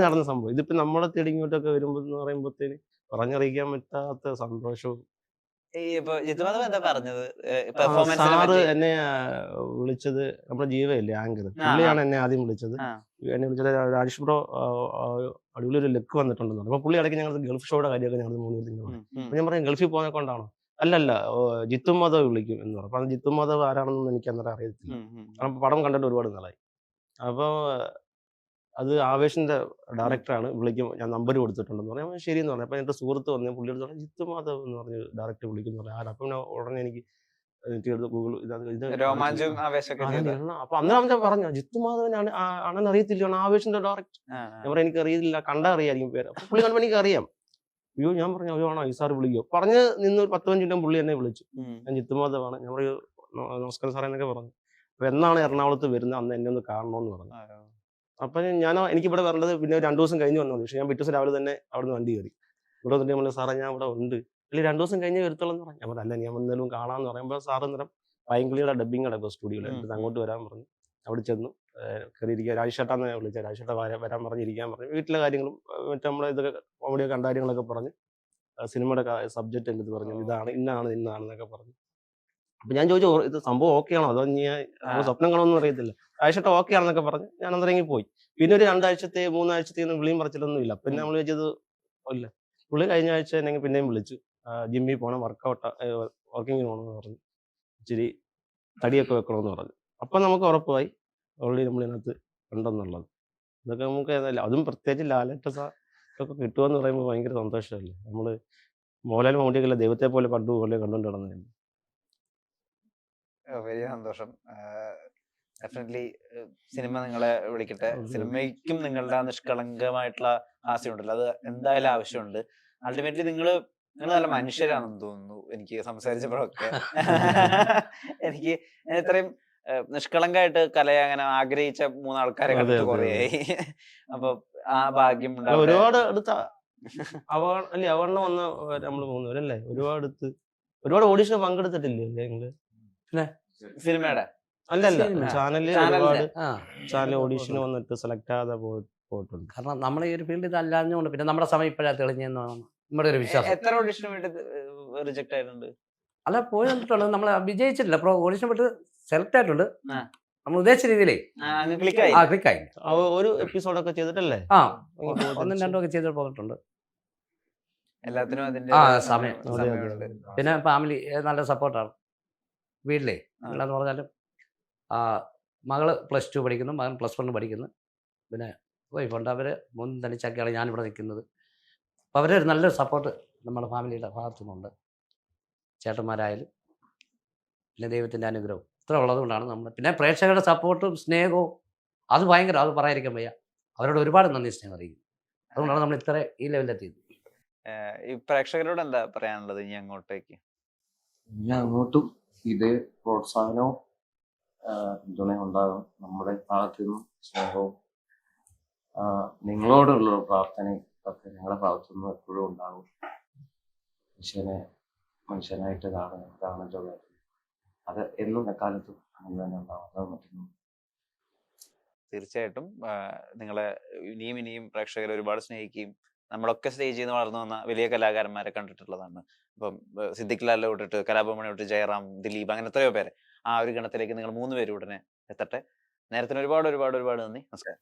നടന്ന സംഭവം. ഇതിപ്പോ നമ്മളെ തേടി ഇങ്ങോട്ടൊക്കെ വരുമ്പോൾ എന്ന് പറയുമ്പോഴത്തേന് പറഞ്ഞറിയിക്കാൻ പറ്റാത്ത സന്തോഷവും. സാറ് എന്നെ വിളിച്ചത് നമ്മുടെ ജീവയല്ലേ ആങ്കർ, പുള്ളിയാണ് എന്നെ ആദ്യം വിളിച്ചത്. എന്നെ വിളിച്ചത് രാജേഷ് ബ്രോ അടിപൊളി ഒരു ലുക്ക് വന്നിട്ടുണ്ടെന്ന് പറഞ്ഞു. അപ്പൊ പുള്ളി ഇടയ്ക്ക് ഞങ്ങൾ ഗൾഫ് ഷോയുടെ കാര്യമൊക്കെ ഞങ്ങൾ 3 പേര് അപ്പൊ ഞാൻ പറഞ്ഞു ഗൾഫിൽ പോകുന്ന കൊണ്ടാണോ? അല്ലല്ല, ജിത്തു മാധവ് വിളിക്കും എന്ന് പറഞ്ഞു. അപ്പൊ ജിത്തു മാധവ് ആരാണെന്ന് എനിക്ക് അന്നേരം അറിയത്തില്ല, കാരണം പടം കണ്ടിട്ട് ഒരുപാട് നാളായി. അപ്പോൾ അത് ആവേശിന്റെ ഡയറക്ടറാണ്, വിളിക്കും, ഞാൻ നമ്പർ കൊടുത്തിട്ടുണ്ടെന്ന് പറഞ്ഞു. ശരിയെന്ന് പറഞ്ഞു. അപ്പൊ എന്റെ സുഹൃത്ത് വന്നു, പുള്ളിയോട് പറഞ്ഞു ജിത്തു മാധവ് എന്ന് പറഞ്ഞ് ഡയറക്ടർ വിളിക്കുന്നു പറഞ്ഞു. ആരാ? അപ്പൊ ഉടനെ എനിക്ക് ഗൂഗിൾ അപ്പൊ അന്നേരം അവൻ പറഞ്ഞു ജിത്തു മാധവനാണ്, ആണെന്ന് അറിയത്തില്ല, ആവേശിന്റെ ഡയറക്ടർ. ഞാൻ പറഞ്ഞു എനിക്ക് അറിയത്തില്ല, കണ്ടറിയായിരിക്കും പേര്. അപ്പൊ പുള്ളി കണ്ടപ്പോൾ എനിക്ക് അറിയാം. അയ്യോ, ഞാൻ പറഞ്ഞു അയ്യോ ആണോ ഈ സാർ വിളിക്കോ പറഞ്ഞ് നിന്ന് 10-15 മിനിറ്റ് പുള്ളി എന്നെ വിളിച്ചു. ഞാൻ ജിത്തുമാധവാണ്. ഞാൻ പറയൂ നമസ്കാരം സാറേ എന്നൊക്കെ പറഞ്ഞു. അപ്പൊ എന്നാണ് എറണാകുളത്ത് വരുന്നത് അന്ന് എന്നെ ഒന്ന് കാണണമെന്ന് പറഞ്ഞു. അപ്പൊ എനിക്കിവിടെ വരേണ്ടത് പിന്നെ 2 ദിവസം കഴിഞ്ഞ് വന്നു. പക്ഷെ ഞാൻ പിറ്റേ ദിവസം രാവിലെ തന്നെ അവിടെ നിന്ന് വണ്ടി കയറി ഇവിടെ വന്നിട്ട് നമ്മൾ സാറേ ഞാൻ ഇവിടെ ഉണ്ട്, അല്ലെങ്കിൽ 2 ദിവസം കഴിഞ്ഞ് വരുത്തോളം എന്ന് പറഞ്ഞു. ഞാൻ പറഞ്ഞു അല്ല, ഞാൻ എന്തെങ്കിലും കാണാമെന്ന് പറയുമ്പോൾ സാറ് നേരം പൈങ്കിളിയുടെ ഡബ്ബിങ് അടക്കം സ്റ്റുഡിയോയിൽ അങ്ങോട്ട് വരാൻ പറഞ്ഞു. അവിടെ ചെന്നു കയറിയിരിക്കുക. രാജേഷേട്ടാന്ന് വിളിച്ച രാജേഷേട്ട വരാൻ പറഞ്ഞിരിക്കാൻ പറഞ്ഞു. വീട്ടിലെ കാര്യങ്ങളും മറ്റേ നമ്മളെ ഇതൊക്കെ കോമഡിയൊക്കെ കണ്ട കാര്യങ്ങളൊക്കെ പറഞ്ഞ് സിനിമയുടെ സബ്ജക്റ്റ് എൻ്റെ പറഞ്ഞു, ഇതാണ് ഇന്നാണെന്നൊക്കെ പറഞ്ഞു. അപ്പൊ ഞാൻ ചോദിച്ചു ഇത് സംഭവം ഓക്കെ ആണോ, അതോ ഞാൻ സ്വപ്നം കാണുമെന്ന് അറിയത്തില്ല. രാജേഷേട്ട ഓക്കെ ആണെന്നൊക്കെ പറഞ്ഞ് ഞാൻ അന്നിറങ്ങി പോയി. പിന്നെ ഒരു 2 ആഴ്ചത്തെ 3 ആഴ്ചത്തെ ഒന്നും വിളിയും പറച്ചിലൊന്നും ഇല്ല. പിന്നെ നമ്മൾ ചോദിച്ചത് ഇല്ല. പുള്ളി കഴിഞ്ഞ ആഴ്ച എന്നെ പിന്നെയും വിളിച്ചു, ജിമ്മിൽ പോകണം, വർക്കിങ്ങിന് പോകണമെന്ന് പറഞ്ഞു, ഇച്ചിരി തടിയൊക്കെ വെക്കണമെന്ന് പറഞ്ഞു. അപ്പം നമുക്ക് ഉറപ്പായി ഓൾറെഡി നമ്മളിതിനകത്ത് ഉണ്ടെന്നുള്ളത്. ഇതൊക്കെ നമുക്ക് ഏതായാലും അതും പ്രത്യേകിച്ച് ലാലേട്ട ഒക്കെ കിട്ടുമെന്ന് പറയുമ്പോൾ ഭയങ്കര സന്തോഷമല്ലേ. നമ്മള് മോഹൻലാൽ മമ്മൂട്ടിയൊക്കെ ദൈവത്തെ പോലെ പണ്ട് പോലെ കണ്ടുകൊണ്ട് നടന്നതല്ലേ. വലിയ സന്തോഷം. ഡെഫിനറ്റ്ലി സിനിമ നിങ്ങളെ വിളിക്കട്ടെ. സിനിമയ്ക്കും നിങ്ങളുടെ നിഷ്കളങ്കമായിട്ടുള്ള ഹാസ്യമുണ്ടല്ലോ, അത് എന്തായാലും ആവശ്യമുണ്ട്. അൾട്ടിമേറ്റ്ലി നിങ്ങൾ നല്ല മനുഷ്യരാണെന്ന് തോന്നുന്നു എനിക്ക് സംസാരിച്ചപ്പോഴൊക്കെ. എനിക്ക് ഇത്രയും നിഷ്കളങ്കമായിട്ട് കലയെ അങ്ങനെ ആഗ്രഹിച്ച 3 ആൾക്കാരെ കണ്ടിട്ട് കുറേയായി. അപ്പൊ ആ ഭാഗ്യം ഒരുപാട് അടുത്ത അവാർഡിന് വന്ന നമ്മള് 3 പേരല്ലേ, ഒരുപാട് ഓഡീഷൻ പങ്കെടുത്തിട്ടില്ലേ നിങ്ങള്? സിനിമയുടെ അല്ലല്ല ചാനലിൽ ഒരുപാട് ചാനൽ ഓഡീഷന് വന്നിട്ട് സെലക്ട് ആകാതെ പോയിട്ടുണ്ട്. കാരണം നമ്മളെ ഈ ഒരു ഫീൽഡ് ഇതല്ലാഞ്ഞുകൊണ്ട് പിന്നെ നമ്മുടെ സമയം ഇപ്പോഴാ തെളിഞ്ഞെന്നാണ് നമ്മുടെ ഒരു വിശ്വാസം. എത്ര ഓഡീഷന് വേണ്ടി റിജക്ട് ആയിട്ടുണ്ട്? അല്ല, പോയി വന്നിട്ടുണ്ട്, നമ്മൾ വിജയിച്ചിട്ടില്ല. അപ്പോൾ ഓഡീഷൻ വിട്ട് സെലക്ട് ആയിട്ടുണ്ട്. നമ്മൾ ഉദ്ദേശിച്ച രീതിയിലേ ക്ലിക്കായി. ഒരു എപ്പിസോഡൊക്കെ ചെയ്തിട്ടല്ലേ? 1-2 ഒക്കെ ചെയ്തിട്ട് പോയിട്ടുണ്ട്. എല്ലാത്തിനും അതിന്റെ സമയം. പിന്നെ ഫാമിലി നല്ല സപ്പോർട്ടാണ് വീട്ടിലേ. എന്ന് പറഞ്ഞാലും മകള് +2 പഠിക്കുന്നു, മകൻ +1 പഠിക്കുന്നു. പിന്നെ വൈഫുണ്ട്, അവര് 3 തനിച്ചാക്കിയാണ് ഞാനിവിടെ നിൽക്കുന്നത്. അപ്പോൾ അവരൊരു നല്ലൊരു സപ്പോർട്ട് നമ്മുടെ ഫാമിലിയുടെ ഭാഗത്തു നിന്നുണ്ട്. ചേട്ടന്മാരായാലും പിന്നെ ദൈവത്തിൻ്റെ അനുഗ്രഹവും ഇത്ര ഉള്ളത് കൊണ്ടാണ് നമ്മൾ. പിന്നെ പ്രേക്ഷകരുടെ സപ്പോർട്ടും സ്നേഹവും അത് ഭയങ്കര, അത് പറയാതിരിക്കാൻ വയ്യ. അവരോട് ഒരുപാട് നന്ദി സ്നേഹം അറിയിക്കും. അതുകൊണ്ടാണ് നമ്മൾ ഇത്ര ഈ ലെവലിലെത്തിയത്. ഈ പ്രേക്ഷകരോട് എന്താ പറയാനുള്ളത് ഇനി അങ്ങോട്ടേക്ക്? ഇനി അങ്ങോട്ടും ഇത് പ്രോത്സാഹനവും പിന്തുണയും ഉണ്ടാകും. നമ്മുടെ ഭാഗത്തു നിന്നും സ്നേഹവും നിങ്ങളോടുള്ള പ്രാർത്ഥനയും ഒക്കെ ഞങ്ങളുടെ ഭാഗത്തു നിന്നും എപ്പോഴും ഉണ്ടാകും. മനുഷ്യനായിട്ട് കാണുന്നല്ലോ കാര്യം, അത് എന്നും എക്കാലത്തും അങ്ങനെ തന്നെ ഉണ്ടാവും. അത് മറ്റൊന്നും. തീർച്ചയായിട്ടും നിങ്ങളെ ഇനിയും പ്രേക്ഷകരെ ഒരുപാട് സ്നേഹിക്കുകയും നമ്മളൊക്കെ സ്റ്റേജിൽ നിന്ന് വളർന്നു വന്ന വലിയ കലാകാരന്മാരെ കണ്ടിട്ടുള്ളതാണ്. ഇപ്പം സിദ്ദിഖ് ലാലിനെ വിട്ടിട്ട് കലാഭവനെ വിട്ട് ജയറാം, ദിലീപ്, അങ്ങനെ എത്രയോ പേരെ ആ ഒരു ഗണത്തിലേക്ക് നിങ്ങൾ 3 പേര് ഉടനെ എത്തട്ടെ. നേരത്തിന് ഒരുപാട് നന്ദി. നമസ്കാരം.